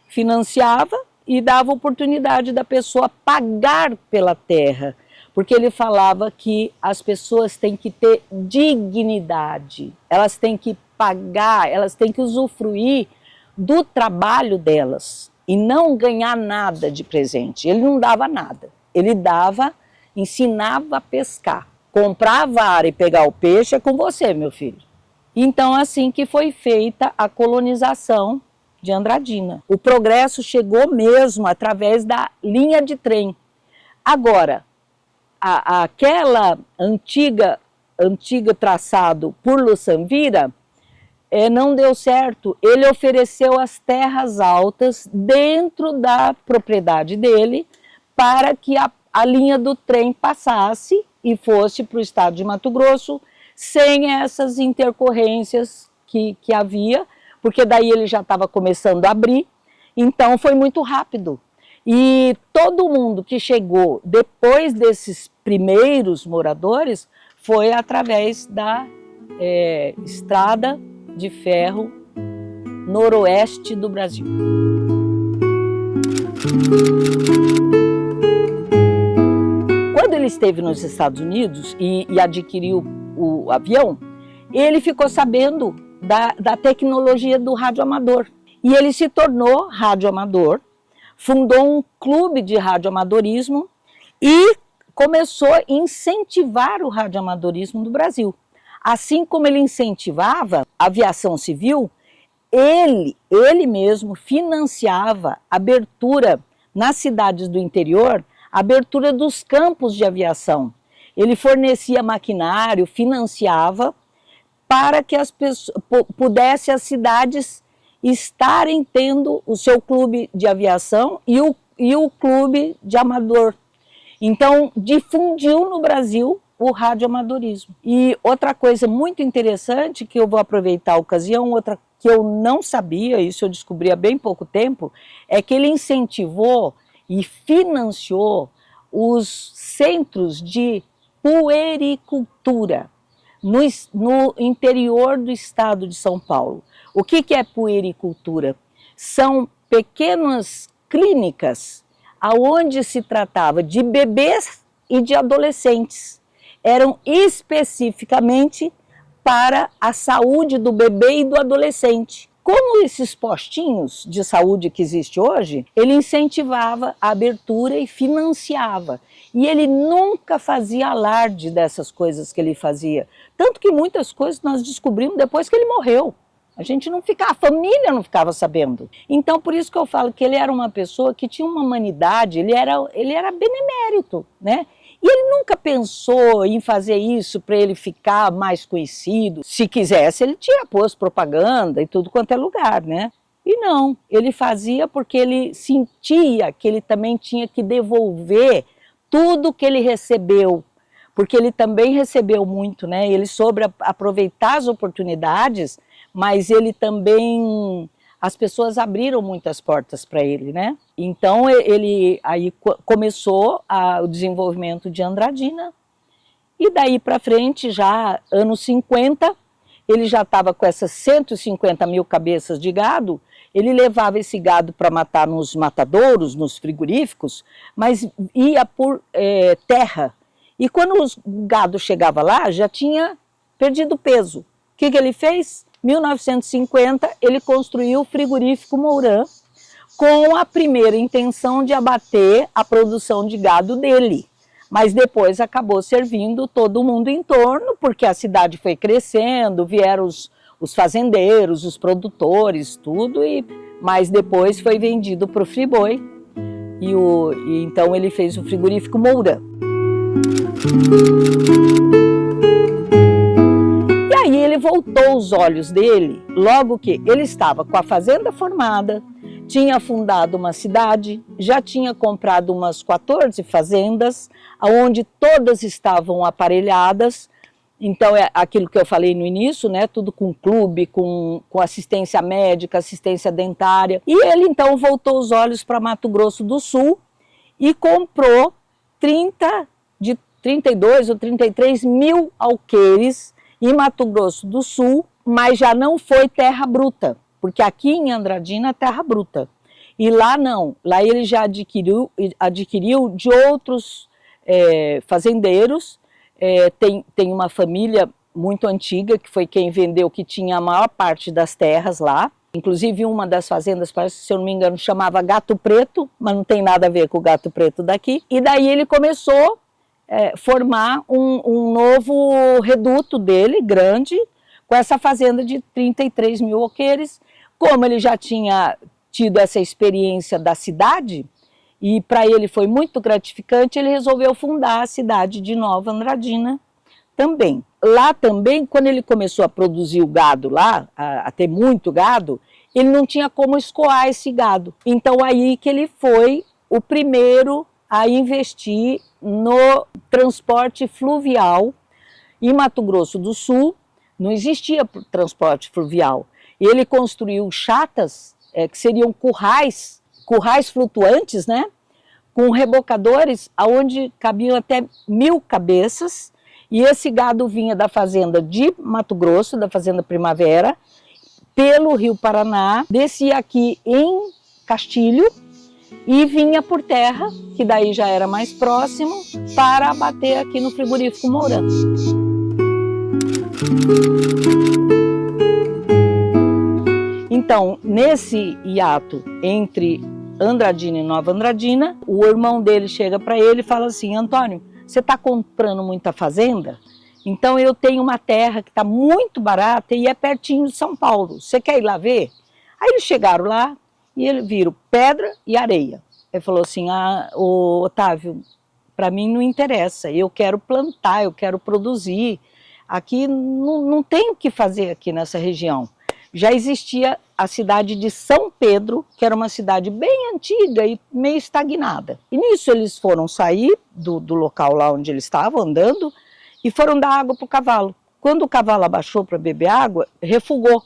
[SPEAKER 1] Financiava e dava oportunidade da pessoa pagar pela terra, porque ele falava que as pessoas têm que ter dignidade, elas têm que pagar, elas têm que usufruir do trabalho delas e não ganhar nada de presente. Ele não dava nada, ele dava, ensinava a pescar. Comprar a vara e pegar o peixe é com você, meu filho. Então, assim que foi feita a colonização de Andradina. O progresso chegou mesmo através da linha de trem. Agora, aquela antiga traçado por Luçanvira não deu certo. Ele ofereceu as terras altas dentro da propriedade dele para que a linha do trem passasse e fosse para o estado de Mato Grosso sem essas intercorrências que havia, porque daí ele já estava começando a abrir, então foi muito rápido. E todo mundo que chegou depois desses primeiros moradores foi através da estrada de ferro noroeste do Brasil. Quando ele esteve nos Estados Unidos e adquiriu o avião, ele ficou sabendo da tecnologia do radioamador. E ele se tornou radioamador, fundou um clube de radioamadorismo e começou a incentivar o radioamadorismo no Brasil. Assim como ele incentivava a aviação civil, ele mesmo financiava a abertura nas cidades do interior, a abertura dos campos de aviação. Ele fornecia maquinário, financiava, para que as pessoas pudessem as cidades estarem tendo o seu clube de aviação e o clube de amador. Então, difundiu no Brasil o radioamadorismo. E outra coisa muito interessante, que eu vou aproveitar a ocasião, outra que eu não sabia, isso eu descobri há bem pouco tempo, é que ele incentivou e financiou os centros de puericultura no interior do estado de São Paulo. O que é puericultura? São pequenas clínicas onde se tratava de bebês e de adolescentes. Eram especificamente para a saúde do bebê e do adolescente. Como esses postinhos de saúde que existe hoje, ele incentivava a abertura e financiava. E ele nunca fazia alarde dessas coisas que ele fazia. Tanto que muitas coisas nós descobrimos depois que ele morreu. A gente não ficava, a família não ficava sabendo. Então, por isso que eu falo que ele era uma pessoa que tinha uma humanidade, ele era benemérito, né? E ele nunca pensou em fazer isso para ele ficar mais conhecido. Se quisesse, ele tinha posto propaganda e tudo quanto é lugar, né? E não, ele fazia porque ele sentia que ele também tinha que devolver tudo que ele recebeu, porque ele também recebeu muito, né? Ele soube aproveitar as oportunidades, mas ele também, as pessoas abriram muitas portas para ele, né? Então ele aí começou o desenvolvimento de Andradina, e daí para frente, já anos 50, ele já estava com essas 150 mil cabeças de gado. Ele levava esse gado para matar nos matadouros, nos frigoríficos, mas ia por terra. E quando o gado chegava lá, já tinha perdido peso. O que ele fez? Em 1950, ele construiu o frigorífico Mourã, com a primeira intenção de abater a produção de gado dele. Mas depois acabou servindo todo mundo em torno, porque a cidade foi crescendo, vieram os fazendeiros, os produtores, tudo, mas depois foi vendido para o Friboi, e então ele fez o frigorífico Mourã. E aí ele voltou os olhos dele, logo que ele estava com a fazenda formada, tinha fundado uma cidade, já tinha comprado umas 14 fazendas, onde todas estavam aparelhadas. Então é aquilo que eu falei no início, né? Tudo com clube, com assistência médica, assistência dentária. E ele então voltou os olhos para Mato Grosso do Sul e comprou 32 ou 33 mil alqueires em Mato Grosso do Sul, mas já não foi terra bruta. porque aqui em Andradina é terra bruta. E lá não, lá ele já adquiriu de outros fazendeiros, tem uma família muito antiga, que foi quem vendeu, que tinha a maior parte das terras lá. Inclusive uma das fazendas, parece, se eu não me engano, chamava Gato Preto, mas não tem nada a ver com o Gato Preto daqui. E daí ele começou a formar um novo reduto dele, grande, com essa fazenda de 33 mil alqueires. Como ele já tinha tido essa experiência da cidade, e para ele foi muito gratificante, ele resolveu fundar a cidade de Nova Andradina também. Lá também, quando ele começou a produzir o gado lá, a ter muito gado, ele não tinha como escoar esse gado. Então aí que ele foi o primeiro a investir no transporte fluvial. Em Mato Grosso do Sul não existia transporte fluvial. E ele construiu chatas, que seriam currais flutuantes, né? Com rebocadores, onde cabiam até 1000 cabeças. E esse gado vinha da fazenda de Mato Grosso, da fazenda Primavera, pelo Rio Paraná, descia aqui em Castilho e vinha por terra, que daí já era mais próximo, para abater aqui no frigorífico Mourão. Então, nesse hiato entre Andradina e Nova Andradina, o irmão dele chega para ele e fala assim: Antônio, você está comprando muita fazenda? Então eu tenho uma terra que está muito barata e é pertinho de São Paulo. Você quer ir lá ver? Aí eles chegaram lá e eles viram pedra e areia. Ele falou assim: Otávio, para mim não interessa, eu quero plantar, eu quero produzir. Aqui não tem o que fazer aqui nessa região. Já existia a cidade de São Pedro, que era uma cidade bem antiga e meio estagnada. E nisso eles foram sair do local lá onde eles estavam andando e foram dar água para o cavalo. Quando o cavalo abaixou para beber água, refugou.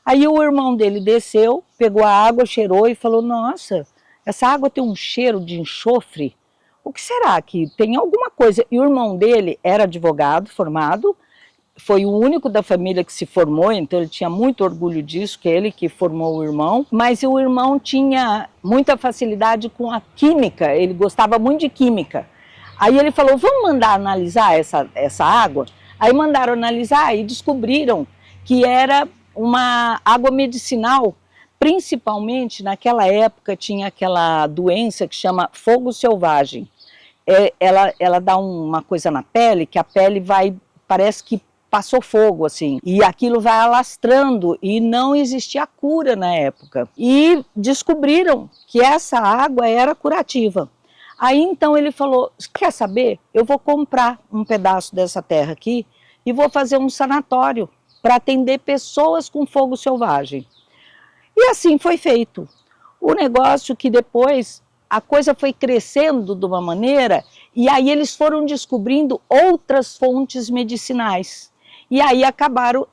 [SPEAKER 1] Aí o irmão dele desceu, pegou a água, cheirou e falou: nossa, essa água tem um cheiro de enxofre. O que será que tem alguma coisa? E o irmão dele era advogado formado, foi o único da família que se formou, então ele tinha muito orgulho disso, que é ele que formou o irmão. Mas o irmão tinha muita facilidade com a química, ele gostava muito de química. Aí ele falou: vamos mandar analisar essa água? Aí mandaram analisar e descobriram que era uma água medicinal. Principalmente naquela época tinha aquela doença que chama fogo selvagem. Ela dá uma coisa na pele, que a pele parece que passou fogo, assim, e aquilo vai alastrando e não existia cura na época. E descobriram que essa água era curativa. Aí então ele falou: quer saber? Eu vou comprar um pedaço dessa terra aqui e vou fazer um sanatório para atender pessoas com fogo selvagem. E assim foi feito. O negócio que depois a coisa foi crescendo de uma maneira, e aí eles foram descobrindo outras fontes medicinais. E aí acabaram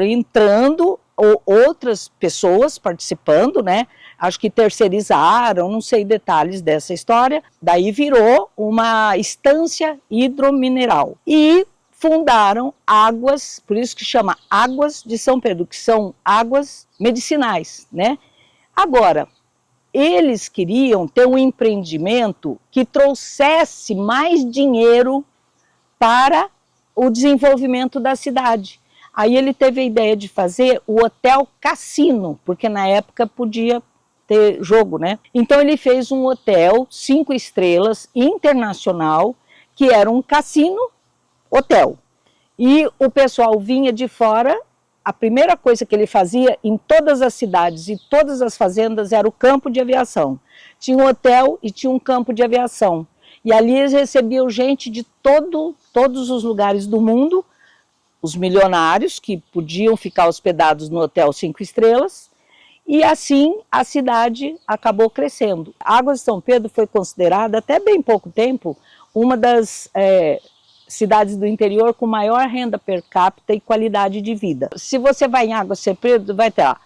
[SPEAKER 1] entrando outras pessoas participando, né? Acho que terceirizaram, não sei detalhes dessa história. Daí virou uma estância hidromineral. E fundaram Águas, por isso que chama Águas de São Pedro, que são águas medicinais, né? Agora, eles queriam ter um empreendimento que trouxesse mais dinheiro para o desenvolvimento da cidade. Aí ele teve a ideia de fazer o hotel cassino, porque na época podia ter jogo, né? Então ele fez um hotel 5 estrelas internacional, que era um cassino hotel. E o pessoal vinha de fora. A primeira coisa que ele fazia em todas as cidades e todas as fazendas era o campo de aviação. Tinha um hotel e tinha um campo de aviação. E ali eles recebiam gente de todos os lugares do mundo, os milionários que podiam ficar hospedados no hotel 5 estrelas, e assim a cidade acabou crescendo. Águas de São Pedro foi considerada, até bem pouco tempo, uma das cidades do interior com maior renda per capita e qualidade de vida. Se você vai em Águas de São Pedro, vai ter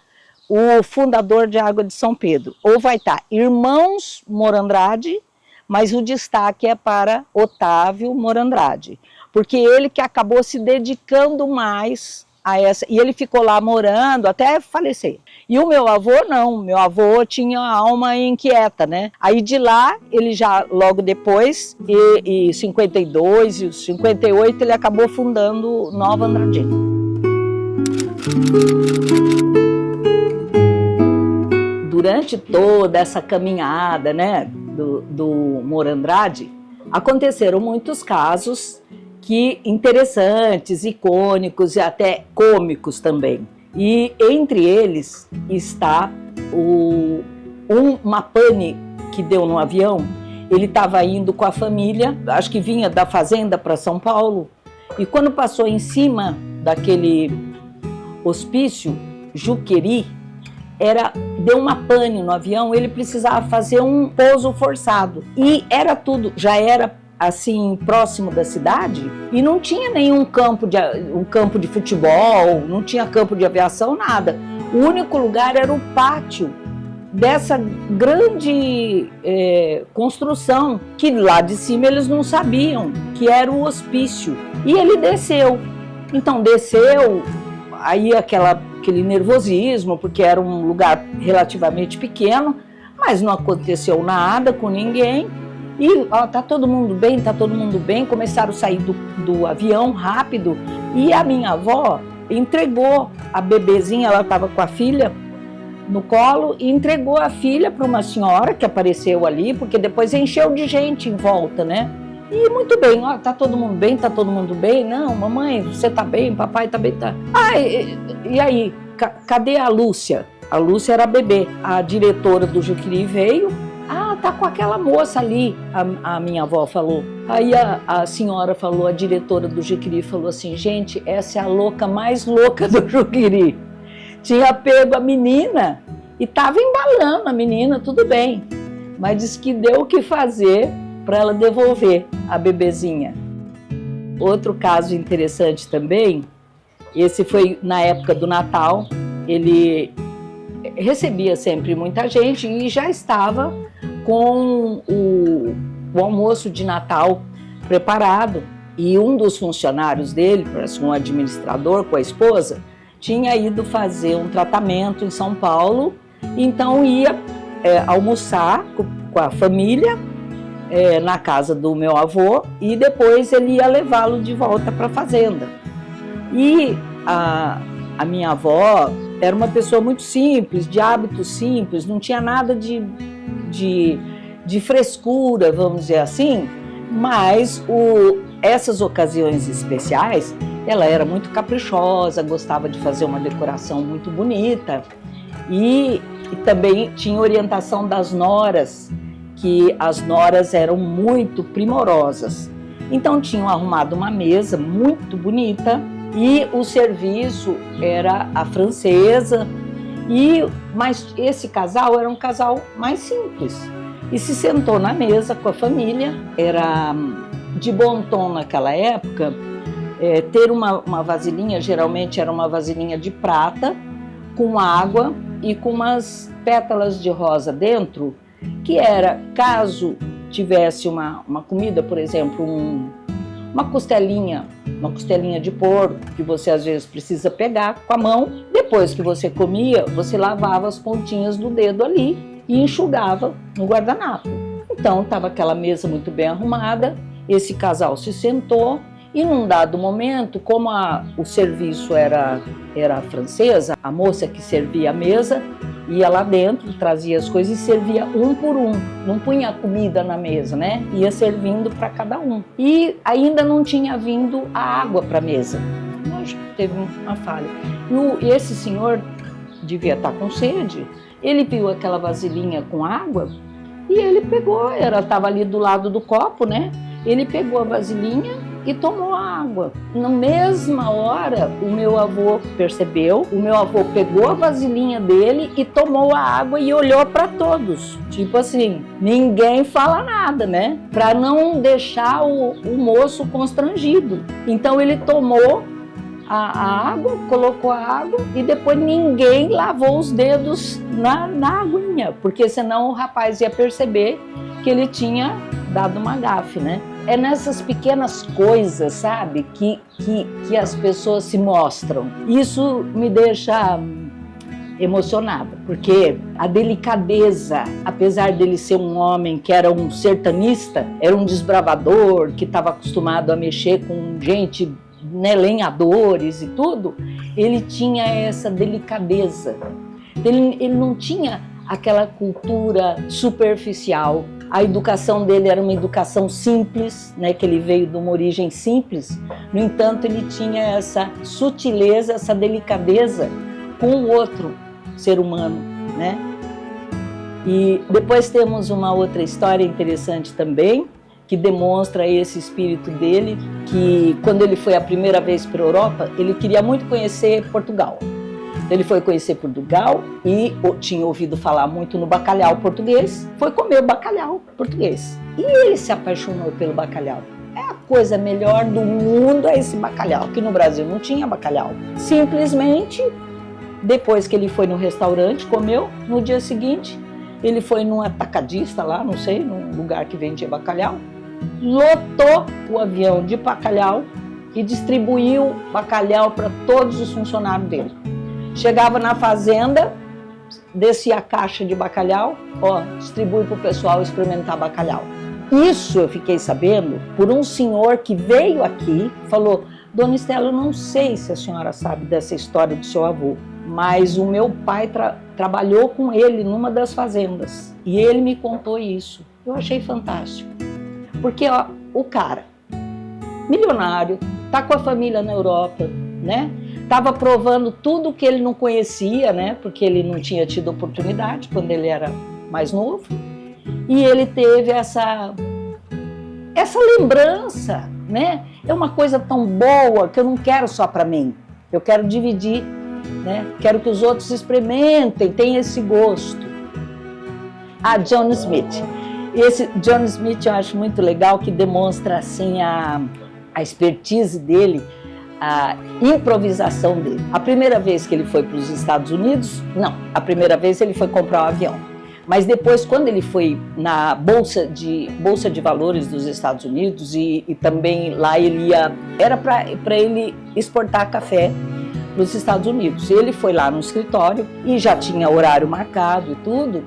[SPEAKER 1] o fundador de Água de São Pedro, ou vai estar Irmãos Morandrade, mas o destaque é para Otávio Morandrade, porque ele que acabou se dedicando mais a essa, e ele ficou lá morando até falecer. E o meu avô não, meu avô tinha a alma inquieta, né? Aí de lá, ele já logo depois, em 52 e 58, ele acabou fundando Nova Andradina. Durante toda essa caminhada, né, do Moura-Andrade, aconteceram muitos casos interessantes, icônicos e até cômicos também. E entre eles está uma pane que deu no avião. Ele estava indo com a família, acho que vinha da fazenda para São Paulo, e quando passou em cima daquele hospício Juqueri, deu uma pane no avião, ele precisava fazer um pouso forçado. E já era assim, próximo da cidade, e não tinha nenhum campo de futebol, não tinha campo de aviação, nada. O único lugar era o pátio dessa grande construção, que lá de cima eles não sabiam, que era o hospício. E ele desceu. Então desceu, aí aquele nervosismo, porque era um lugar relativamente pequeno, mas não aconteceu nada com ninguém. E tá todo mundo bem, começaram a sair do avião rápido, e a minha avó entregou a bebezinha, ela estava com a filha no colo, e entregou a filha para uma senhora que apareceu ali, porque depois encheu de gente em volta, né? E muito bem, tá todo mundo bem? Não, mamãe, você tá bem, papai tá bem, tá. E aí, cadê a Lúcia? A Lúcia era a bebê, a diretora do Juqueri veio. Tá com aquela moça ali, a minha avó falou. Aí a senhora falou, a diretora do Juqueri falou assim, gente, essa é a louca mais louca do Juqueri. Tinha pego a menina e estava embalando a menina, tudo bem. Mas disse que deu o que fazer para ela devolver a bebezinha. Outro caso interessante também, esse foi na época do Natal, ele recebia sempre muita gente e já estava com o almoço de Natal preparado. E um dos funcionários dele, parece um administrador com a esposa, tinha ido fazer um tratamento em São Paulo, então ia almoçar com a família na casa do meu avô, e depois ele ia levá-lo de volta para a fazenda. E a minha avó era uma pessoa muito simples, de hábitos simples, não tinha nada de frescura, vamos dizer assim, mas essas ocasiões especiais, ela era muito caprichosa, gostava de fazer uma decoração muito bonita, e também tinha orientação das noras, que as noras eram muito primorosas. Então tinham arrumado uma mesa muito bonita, e o serviço era a francesa, mas esse casal era um casal mais simples. E se sentou na mesa com a família. Era de bom tom naquela época ter uma vasilhinha, geralmente era uma vasilhinha de prata, com água e com umas pétalas de rosa dentro, que era, caso tivesse uma comida, por exemplo, uma costelinha de porco, que você às vezes precisa pegar com a mão. Depois que você comia, você lavava as pontinhas do dedo ali e enxugava no guardanapo. Então estava aquela mesa muito bem arrumada, esse casal se sentou, e num dado momento, como o serviço era francesa, a moça que servia a mesa ia lá dentro, trazia as coisas e servia um por um, não punha comida na mesa, né? Ia servindo para cada um. E ainda não tinha vindo a água para a mesa. Acho que teve uma falha. E esse senhor devia estar com sede, ele viu aquela vasilhinha com água e ele pegou, ela estava ali do lado do copo, né? Ele pegou a vasilhinha e tomou a água. Na mesma hora, o meu avô percebeu, o meu avô pegou a vasilhinha dele e tomou a água e olhou para todos. Tipo assim, ninguém fala nada, né? Para não deixar o moço constrangido. Então ele tomou a água, colocou a água e depois ninguém lavou os dedos na aguinha, porque senão o rapaz ia perceber que ele tinha dado uma gafe, né? é nessas pequenas coisas, sabe, que as pessoas se mostram. Isso me deixa emocionada, porque a delicadeza, apesar dele ser um homem que era um sertanista, era um desbravador, que estava acostumado a mexer com gente, né, lenhadores e tudo, ele tinha essa delicadeza. Ele não tinha aquela cultura superficial. A educação dele era uma educação simples, né, que ele veio de uma origem simples. No entanto, ele tinha essa sutileza, essa delicadeza com o outro ser humano, né? E depois temos uma outra história interessante também, que demonstra esse espírito dele, que quando ele foi a primeira vez para a Europa, ele queria muito conhecer Portugal. Ele foi conhecer Portugal e tinha ouvido falar muito no bacalhau português, foi comer o bacalhau português. E ele se apaixonou pelo bacalhau. É a coisa melhor do mundo é esse bacalhau, que no Brasil não tinha bacalhau. Simplesmente, depois que ele foi no restaurante, comeu, no dia seguinte, ele foi num atacadista lá, não sei, num lugar que vendia bacalhau, lotou o avião de bacalhau e distribuiu bacalhau para todos os funcionários dele. Chegava na fazenda, descia a caixa de bacalhau, distribui para o pessoal experimentar bacalhau. Isso eu fiquei sabendo por um senhor que veio aqui, falou: Dona Estela, eu não sei se a senhora sabe dessa história do seu avô, mas o meu pai trabalhou com ele numa das fazendas e ele me contou isso. Eu achei fantástico, porque o cara, milionário, tá com a família na Europa, né? Estava provando tudo que ele não conhecia, né? Porque ele não tinha tido oportunidade quando ele era mais novo. E ele teve essa lembrança, né? É uma coisa tão boa que eu não quero só para mim. Eu quero dividir, né? Quero que os outros experimentem, tenham esse gosto. John Smith. Esse John Smith eu acho muito legal, que demonstra assim a expertise dele, a improvisação dele. A primeira vez que ele foi para os Estados Unidos, não, a primeira vez ele foi comprar um avião. Mas depois, quando ele foi na Bolsa de Valores dos Estados Unidos e também lá ele era para ele exportar café para os Estados Unidos. Ele foi lá no escritório e já tinha horário marcado e tudo.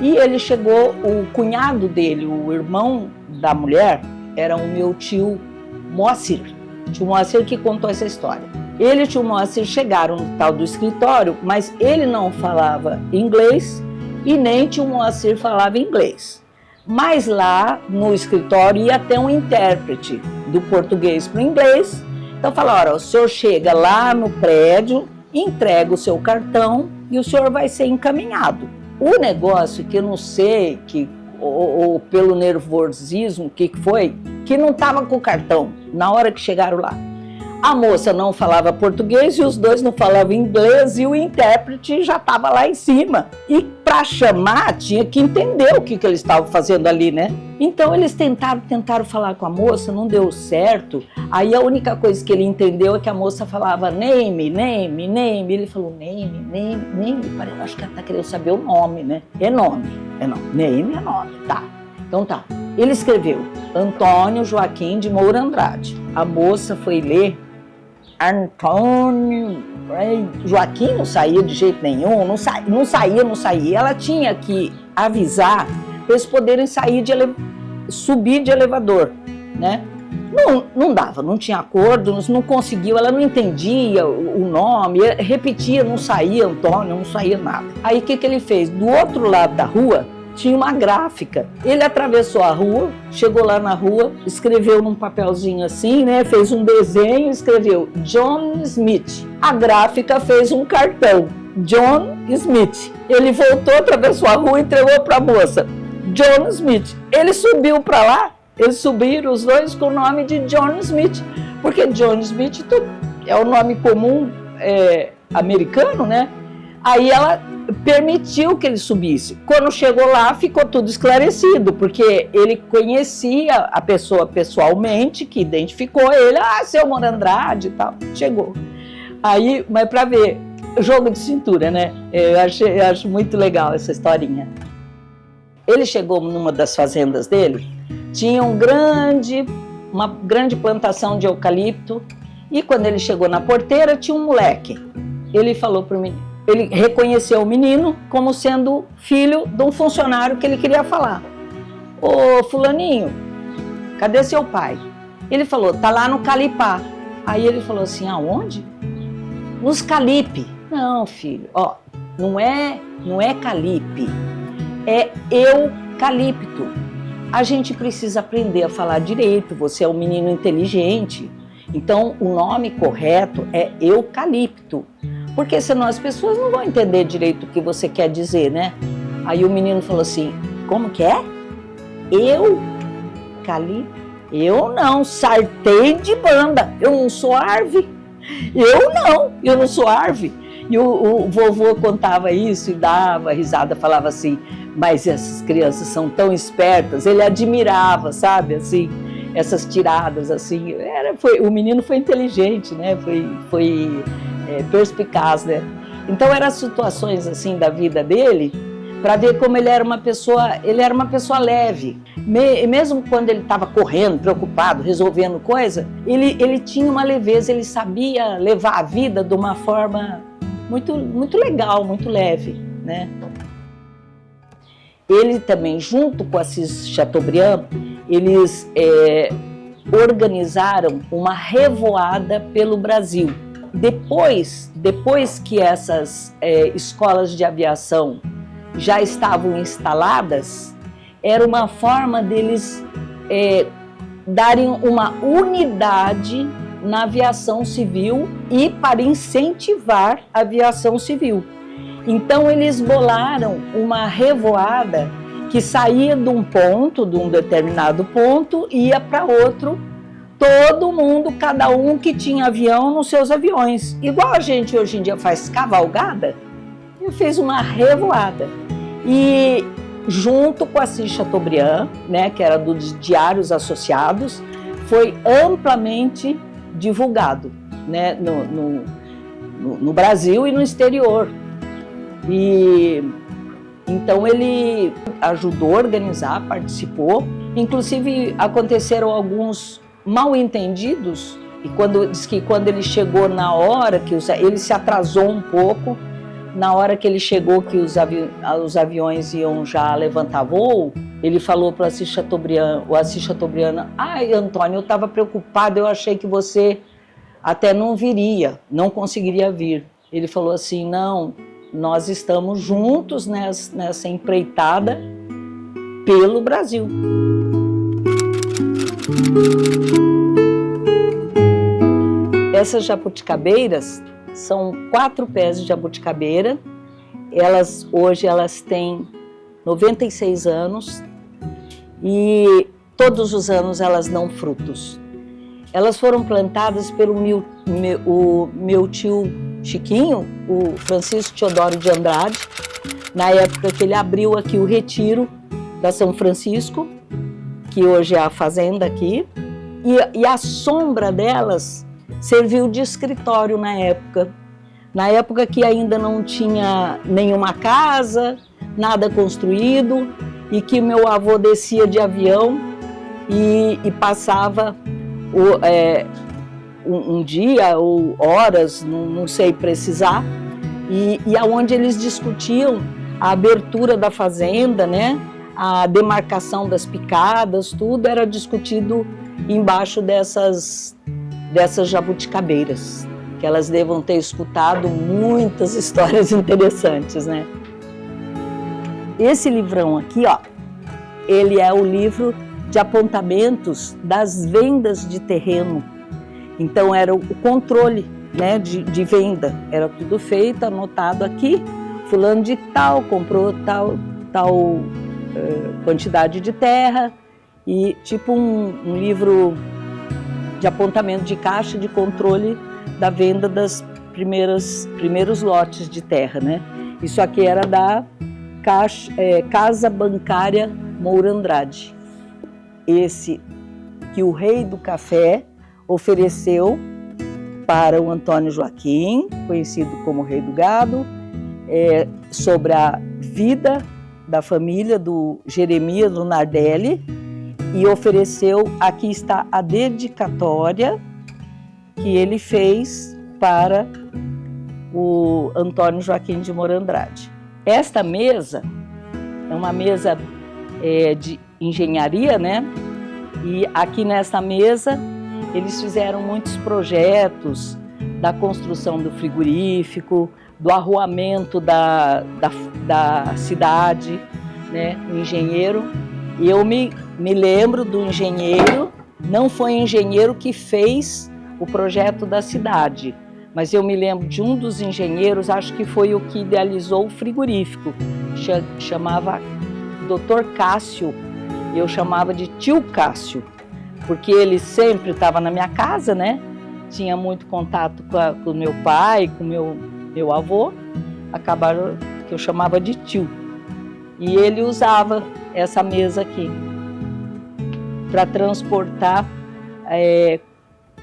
[SPEAKER 1] E ele chegou, o cunhado dele, o irmão da mulher, era o meu tio Moacir. Tio Moacir que contou essa história. Ele e o tio Moacir chegaram no tal do escritório, mas ele não falava inglês e nem tio Moacir falava inglês. Mas lá no escritório ia ter um intérprete do português para o inglês. Então falaram: o senhor chega lá no prédio, entrega o seu cartão e o senhor vai ser encaminhado. O negócio que eu não sei, ou pelo nervosismo, que foi, que não estava com o cartão na hora que chegaram lá. A moça não falava português e os dois não falavam inglês e o intérprete já estava lá em cima. E para chamar, tinha que entender o que eles estavam fazendo ali, né? Então eles tentaram falar com a moça, não deu certo. Aí a única coisa que ele entendeu é que a moça falava name, name, name. Ele falou name, name, name. Acho que ela está querendo saber o nome, né? É nome, name é nome, tá. Então tá. Ele escreveu Antônio Joaquim de Moura Andrade. A moça foi ler Antônio Joaquim, não saía de jeito nenhum, não saía. Ela tinha que avisar para eles poderem subir de elevador, né? Não dava, não tinha acordo, não conseguiu, ela não entendia o nome, repetia, não saía Antônio, não saía nada. Aí o que ele fez? Do outro lado da rua tinha uma gráfica. Ele atravessou a rua, chegou lá na rua, escreveu num papelzinho assim, né? Fez um desenho, escreveu John Smith. A gráfica fez um cartão, John Smith. Ele voltou, atravessou a rua e entregou para a moça, John Smith. Ele subiu para lá, eles subiram os dois com o nome de John Smith, porque John Smith é o nome comum americano, né? Aí ela permitiu que ele subisse. Quando chegou lá, ficou tudo esclarecido, porque ele conhecia a pessoa pessoalmente, que identificou ele, seu Moura Andrade e tal. Chegou. Aí, mas para ver, jogo de cintura, né? Eu acho muito legal essa historinha. Ele chegou numa das fazendas dele, tinha uma grande plantação de eucalipto, e quando ele chegou na porteira tinha um moleque. Ele falou para o menino, ele reconheceu o menino como sendo filho de um funcionário que ele queria falar. Ô fulaninho, cadê seu pai? Ele falou, tá lá no Calipá. Aí ele falou assim, aonde? Nos Calipe. Não, filho, ó, não é Calipe, é eucalipto. A gente precisa aprender a falar direito, você é um menino inteligente, então o nome correto é eucalipto, porque senão as pessoas não vão entender direito o que você quer dizer, né? Aí o menino falou assim, como que é? Eucalipto? Eu não, sartei de banda, eu não sou árvore, eu não sou árvore. E o vovô contava isso e dava risada, falava assim, mas essas crianças são tão espertas, ele admirava, sabe, assim, essas tiradas, assim, o menino foi inteligente, né, foi perspicaz, né, então eram situações, assim, da vida dele, para ver como ele era uma pessoa leve, mesmo quando ele estava correndo, preocupado, resolvendo coisa, ele tinha uma leveza, ele sabia levar a vida de uma forma muito legal, muito leve, né? Ele também, junto com Assis Chateaubriand, eles organizaram uma revoada pelo Brasil. Depois que essas escolas de aviação já estavam instaladas, era uma forma deles darem uma unidade na aviação civil e para incentivar a aviação civil. Então eles bolaram uma revoada que saía de um determinado ponto, ia para outro, todo mundo, cada um que tinha avião nos seus aviões. Igual a gente hoje em dia faz cavalgada, eu fiz uma revoada. E junto com Assis Chateaubriand, né, que era dos Diários Associados, foi amplamente divulgado, né, no Brasil e no exterior. E então ele ajudou a organizar, participou, inclusive aconteceram alguns mal-entendidos, e diz que quando ele chegou na hora que ele se atrasou um pouco, na hora que ele chegou que os aviões iam já levantar voo, ele falou para o Assis Chateaubriand, ai Antônio, eu estava preocupado, eu achei que você até não viria, não conseguiria vir. Ele falou assim, não, nós estamos juntos nessa empreitada pelo Brasil. Essas jabuticabeiras são 4 pés de jabuticabeira, hoje elas têm 96 anos e todos os anos elas dão frutos. Elas foram plantadas pelo meu tio Chiquinho, o Francisco Teodoro de Andrade, na época que ele abriu aqui o Retiro da São Francisco, que hoje é a fazenda aqui, e a sombra delas serviu de escritório na época que ainda não tinha nenhuma casa, nada construído, e que meu avô descia de avião e passava um dia ou horas, não sei precisar, e aonde eles discutiam a abertura da fazenda, né? A demarcação das picadas, tudo era discutido embaixo dessas jabuticabeiras, que elas devam ter escutado muitas histórias interessantes, né? Esse livrão aqui, ó, ele é o livro de apontamentos das vendas de terreno. Então era o controle, né, de venda, era tudo feito, anotado aqui, fulano de tal comprou tal quantidade de terra, e tipo um livro de apontamento de caixa de controle da venda das primeiros lotes de terra, né? Isso aqui era da Casa Bancária Moura Andrade. Esse que o rei do café ofereceu para o Antônio Joaquim, conhecido como Rei do Gado, sobre a vida da família do Jeremias Lunardelli e ofereceu, aqui está a dedicatória que ele fez para o Antônio Joaquim de Moura Andrade. Esta mesa é uma mesa de engenharia, né? E aqui nessa mesa eles fizeram muitos projetos da construção do frigorífico, do arruamento da cidade, né? O engenheiro. E eu me lembro do engenheiro, não foi o engenheiro que fez o projeto da cidade, mas eu me lembro de um dos engenheiros, acho que foi o que idealizou o frigorífico, chamava Dr. Cássio, eu chamava de tio Cássio, porque ele sempre estava na minha casa, né? Tinha muito contato com o meu pai, com o meu avô, acabaram que eu chamava de tio. E ele usava essa mesa aqui para transportar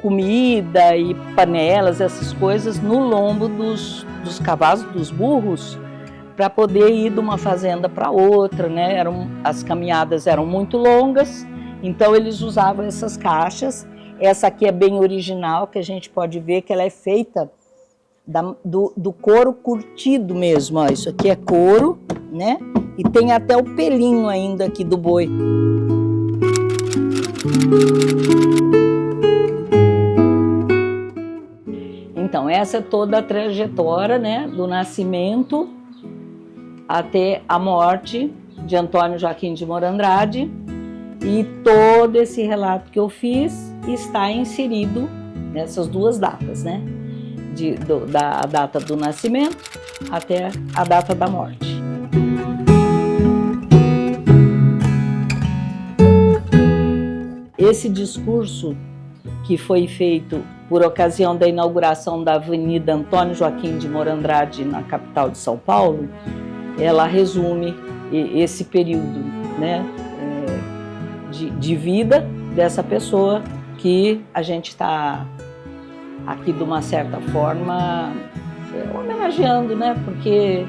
[SPEAKER 1] comida e panelas, essas coisas, no lombo dos cavalos, dos burros, para poder ir de uma fazenda para outra, né? As caminhadas eram muito longas, então eles usavam essas caixas. Essa aqui é bem original, que a gente pode ver que ela é feita do couro curtido mesmo, ó. Isso aqui é couro, né? E tem até o pelinho ainda aqui do boi. Então, essa é toda a trajetória, né, do nascimento até a morte de Antônio Joaquim de Moura Andrade, e todo esse relato que eu fiz está inserido nessas duas datas, né, da data do nascimento até a data da morte. Esse discurso que foi feito por ocasião da inauguração da Avenida Antônio Joaquim de Moura Andrade na capital de São Paulo, ela resume esse período, né, de vida dessa pessoa que a gente está aqui de uma certa forma homenageando, né, porque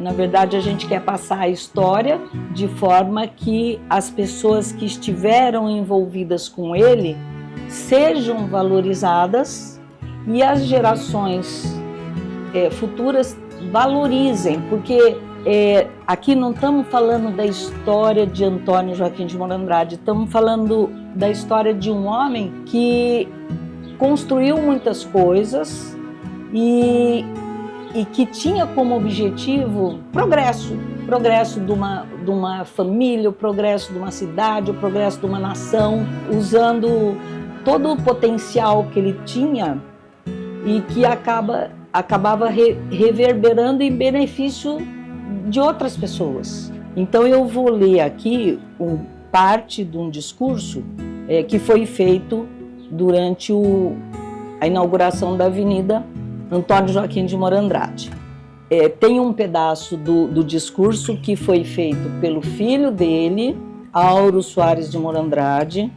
[SPEAKER 1] na verdade a gente quer passar a história de forma que as pessoas que estiveram envolvidas com ele sejam valorizadas e as gerações futuras valorizem, porque aqui não estamos falando da história de Antônio Joaquim de Moura Andrade, estamos falando da história de um homem que construiu muitas coisas e que tinha como objetivo progresso de uma família, o progresso de uma cidade, o progresso de uma nação, usando todo o potencial que ele tinha e que acabava reverberando em benefício de outras pessoas. Então eu vou ler aqui parte de um discurso que foi feito durante a inauguração da Avenida Antônio Joaquim de Moura Andrade. Tem um pedaço do discurso que foi feito pelo filho dele, Auro Soares de Moura Andrade,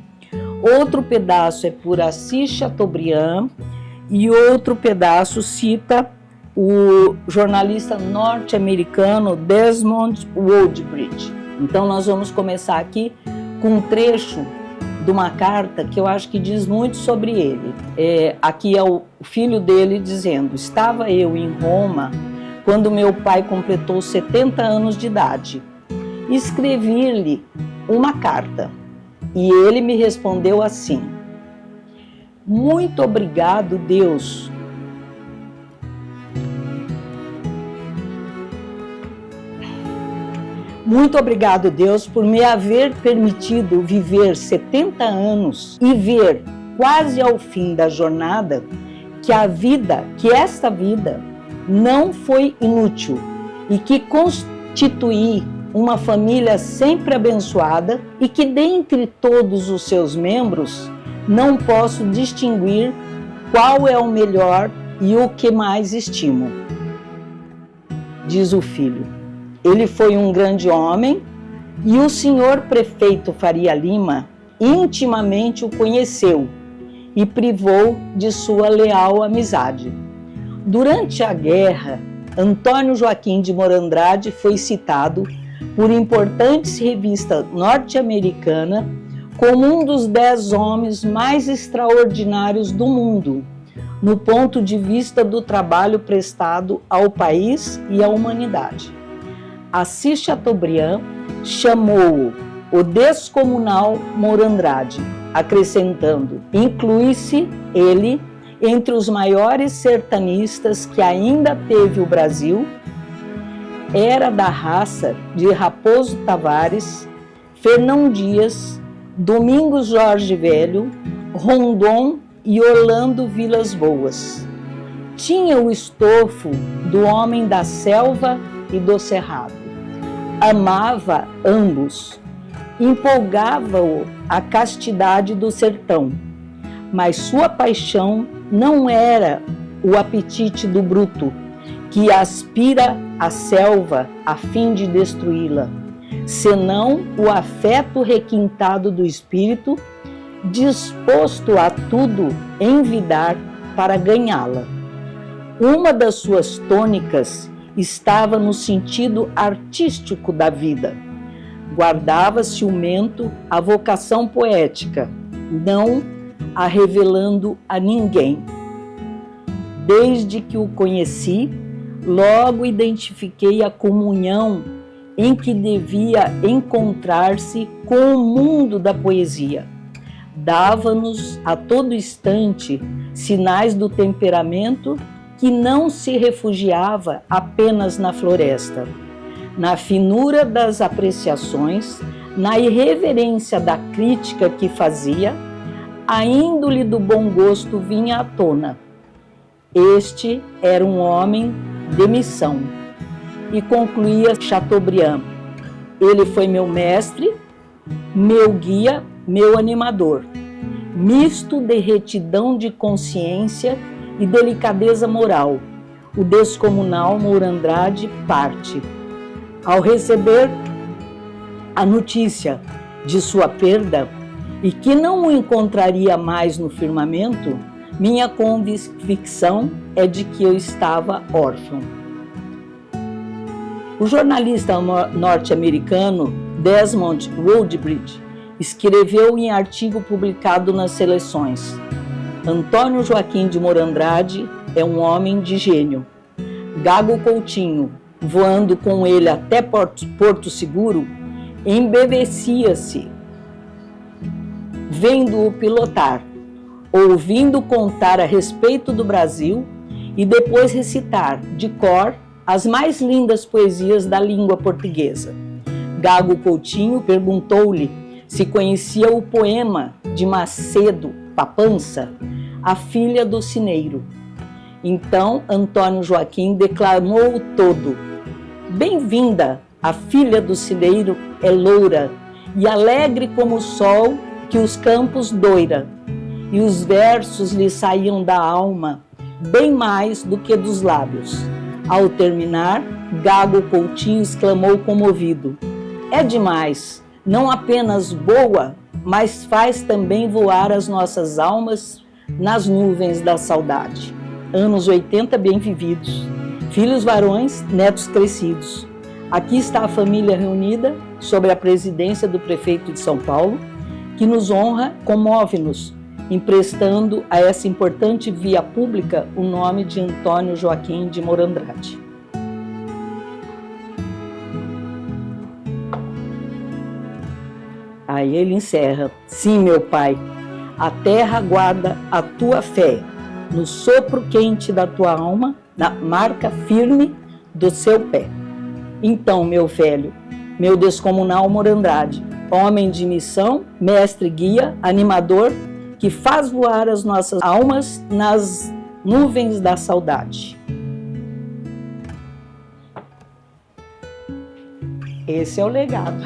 [SPEAKER 1] outro pedaço é por Assis Chateaubriand e outro pedaço cita o jornalista norte-americano Desmond Woodbridge. Então nós vamos começar aqui com um trecho de uma carta que eu acho que diz muito sobre ele. Aqui é o filho dele dizendo: estava eu em Roma quando meu pai completou 70 anos de idade. Escrevi-lhe uma carta e ele me respondeu assim: muito obrigado, Deus. Muito obrigado, Deus, por me haver permitido viver 70 anos e ver quase ao fim da jornada que esta vida não foi inútil e que constituí uma família sempre abençoada e que dentre todos os seus membros não posso distinguir qual é o melhor e o que mais estimo. Diz o filho. Ele foi um grande homem e o senhor prefeito Faria Lima intimamente o conheceu e privou de sua leal amizade. Durante a guerra, Antônio Joaquim de Moura Andrade foi citado por importantes revistas norte-americanas como um dos 10 homens mais extraordinários do mundo, no ponto de vista do trabalho prestado ao país e à humanidade. Assis Chateaubriand chamou-o o descomunal Morandrade, acrescentando: inclui-se ele entre os maiores sertanistas que ainda teve o Brasil. Era da raça de Raposo Tavares, Fernão Dias, Domingos Jorge Velho, Rondon e Orlando Vilas Boas. Tinha o estofo do homem da selva e do cerrado. Amava ambos. Empolgava-o a castidade do sertão. Mas sua paixão não era o apetite do bruto, que aspira a selva a fim de destruí-la, senão o afeto requintado do espírito, disposto a tudo envidar para ganhá-la. Uma das suas tônicas estava no sentido artístico da vida. Guardava ciumento a vocação poética, não a revelando a ninguém. Desde que o conheci, logo identifiquei a comunhão em que devia encontrar-se com o mundo da poesia. Dava-nos a todo instante sinais do temperamento que não se refugiava apenas na floresta, na finura das apreciações, na irreverência da crítica que fazia, a índole do bom gosto vinha à tona. Este era um homem de missão. E concluía Chateaubriand: ele foi meu mestre, meu guia, meu animador, misto de retidão de consciência e delicadeza moral. O descomunal Morandrade parte. Ao receber a notícia de sua perda e que não o encontraria mais no firmamento, minha convicção é de que eu estava órfão. O jornalista norte-americano Desmond Woodbridge escreveu em artigo publicado nas Seleções: Antônio Joaquim de Morandrade é um homem de gênio. Gago Coutinho, voando com ele até Porto Seguro, embevecia-se vendo-o pilotar, ouvindo contar a respeito do Brasil e depois recitar de cor as mais lindas poesias da língua portuguesa. Gago Coutinho perguntou-lhe se conhecia o poema de Macedo, Papança, a filha do sineiro. Então Antônio Joaquim declamou todo: bem-vinda, a filha do sineiro é loura e alegre como o sol que os campos doira. E os versos lhe saíam da alma, bem mais do que dos lábios. Ao terminar, Gago Coutinho exclamou comovido: é demais, não apenas boa, mas faz também voar as nossas almas nas nuvens da saudade. Anos 80 bem vividos, filhos varões, netos crescidos. Aqui está a família reunida sob a presidência do prefeito de São Paulo, que nos honra, comove-nos, emprestando a essa importante via pública o nome de Antônio Joaquim de Morandrade. Aí ele encerra: sim, meu pai, a terra guarda a tua fé, no sopro quente da tua alma, na marca firme do seu pé. Então, meu velho, meu descomunal Morandrade, homem de missão, mestre guia, animador, que faz voar as nossas almas nas nuvens da saudade. Esse é o legado.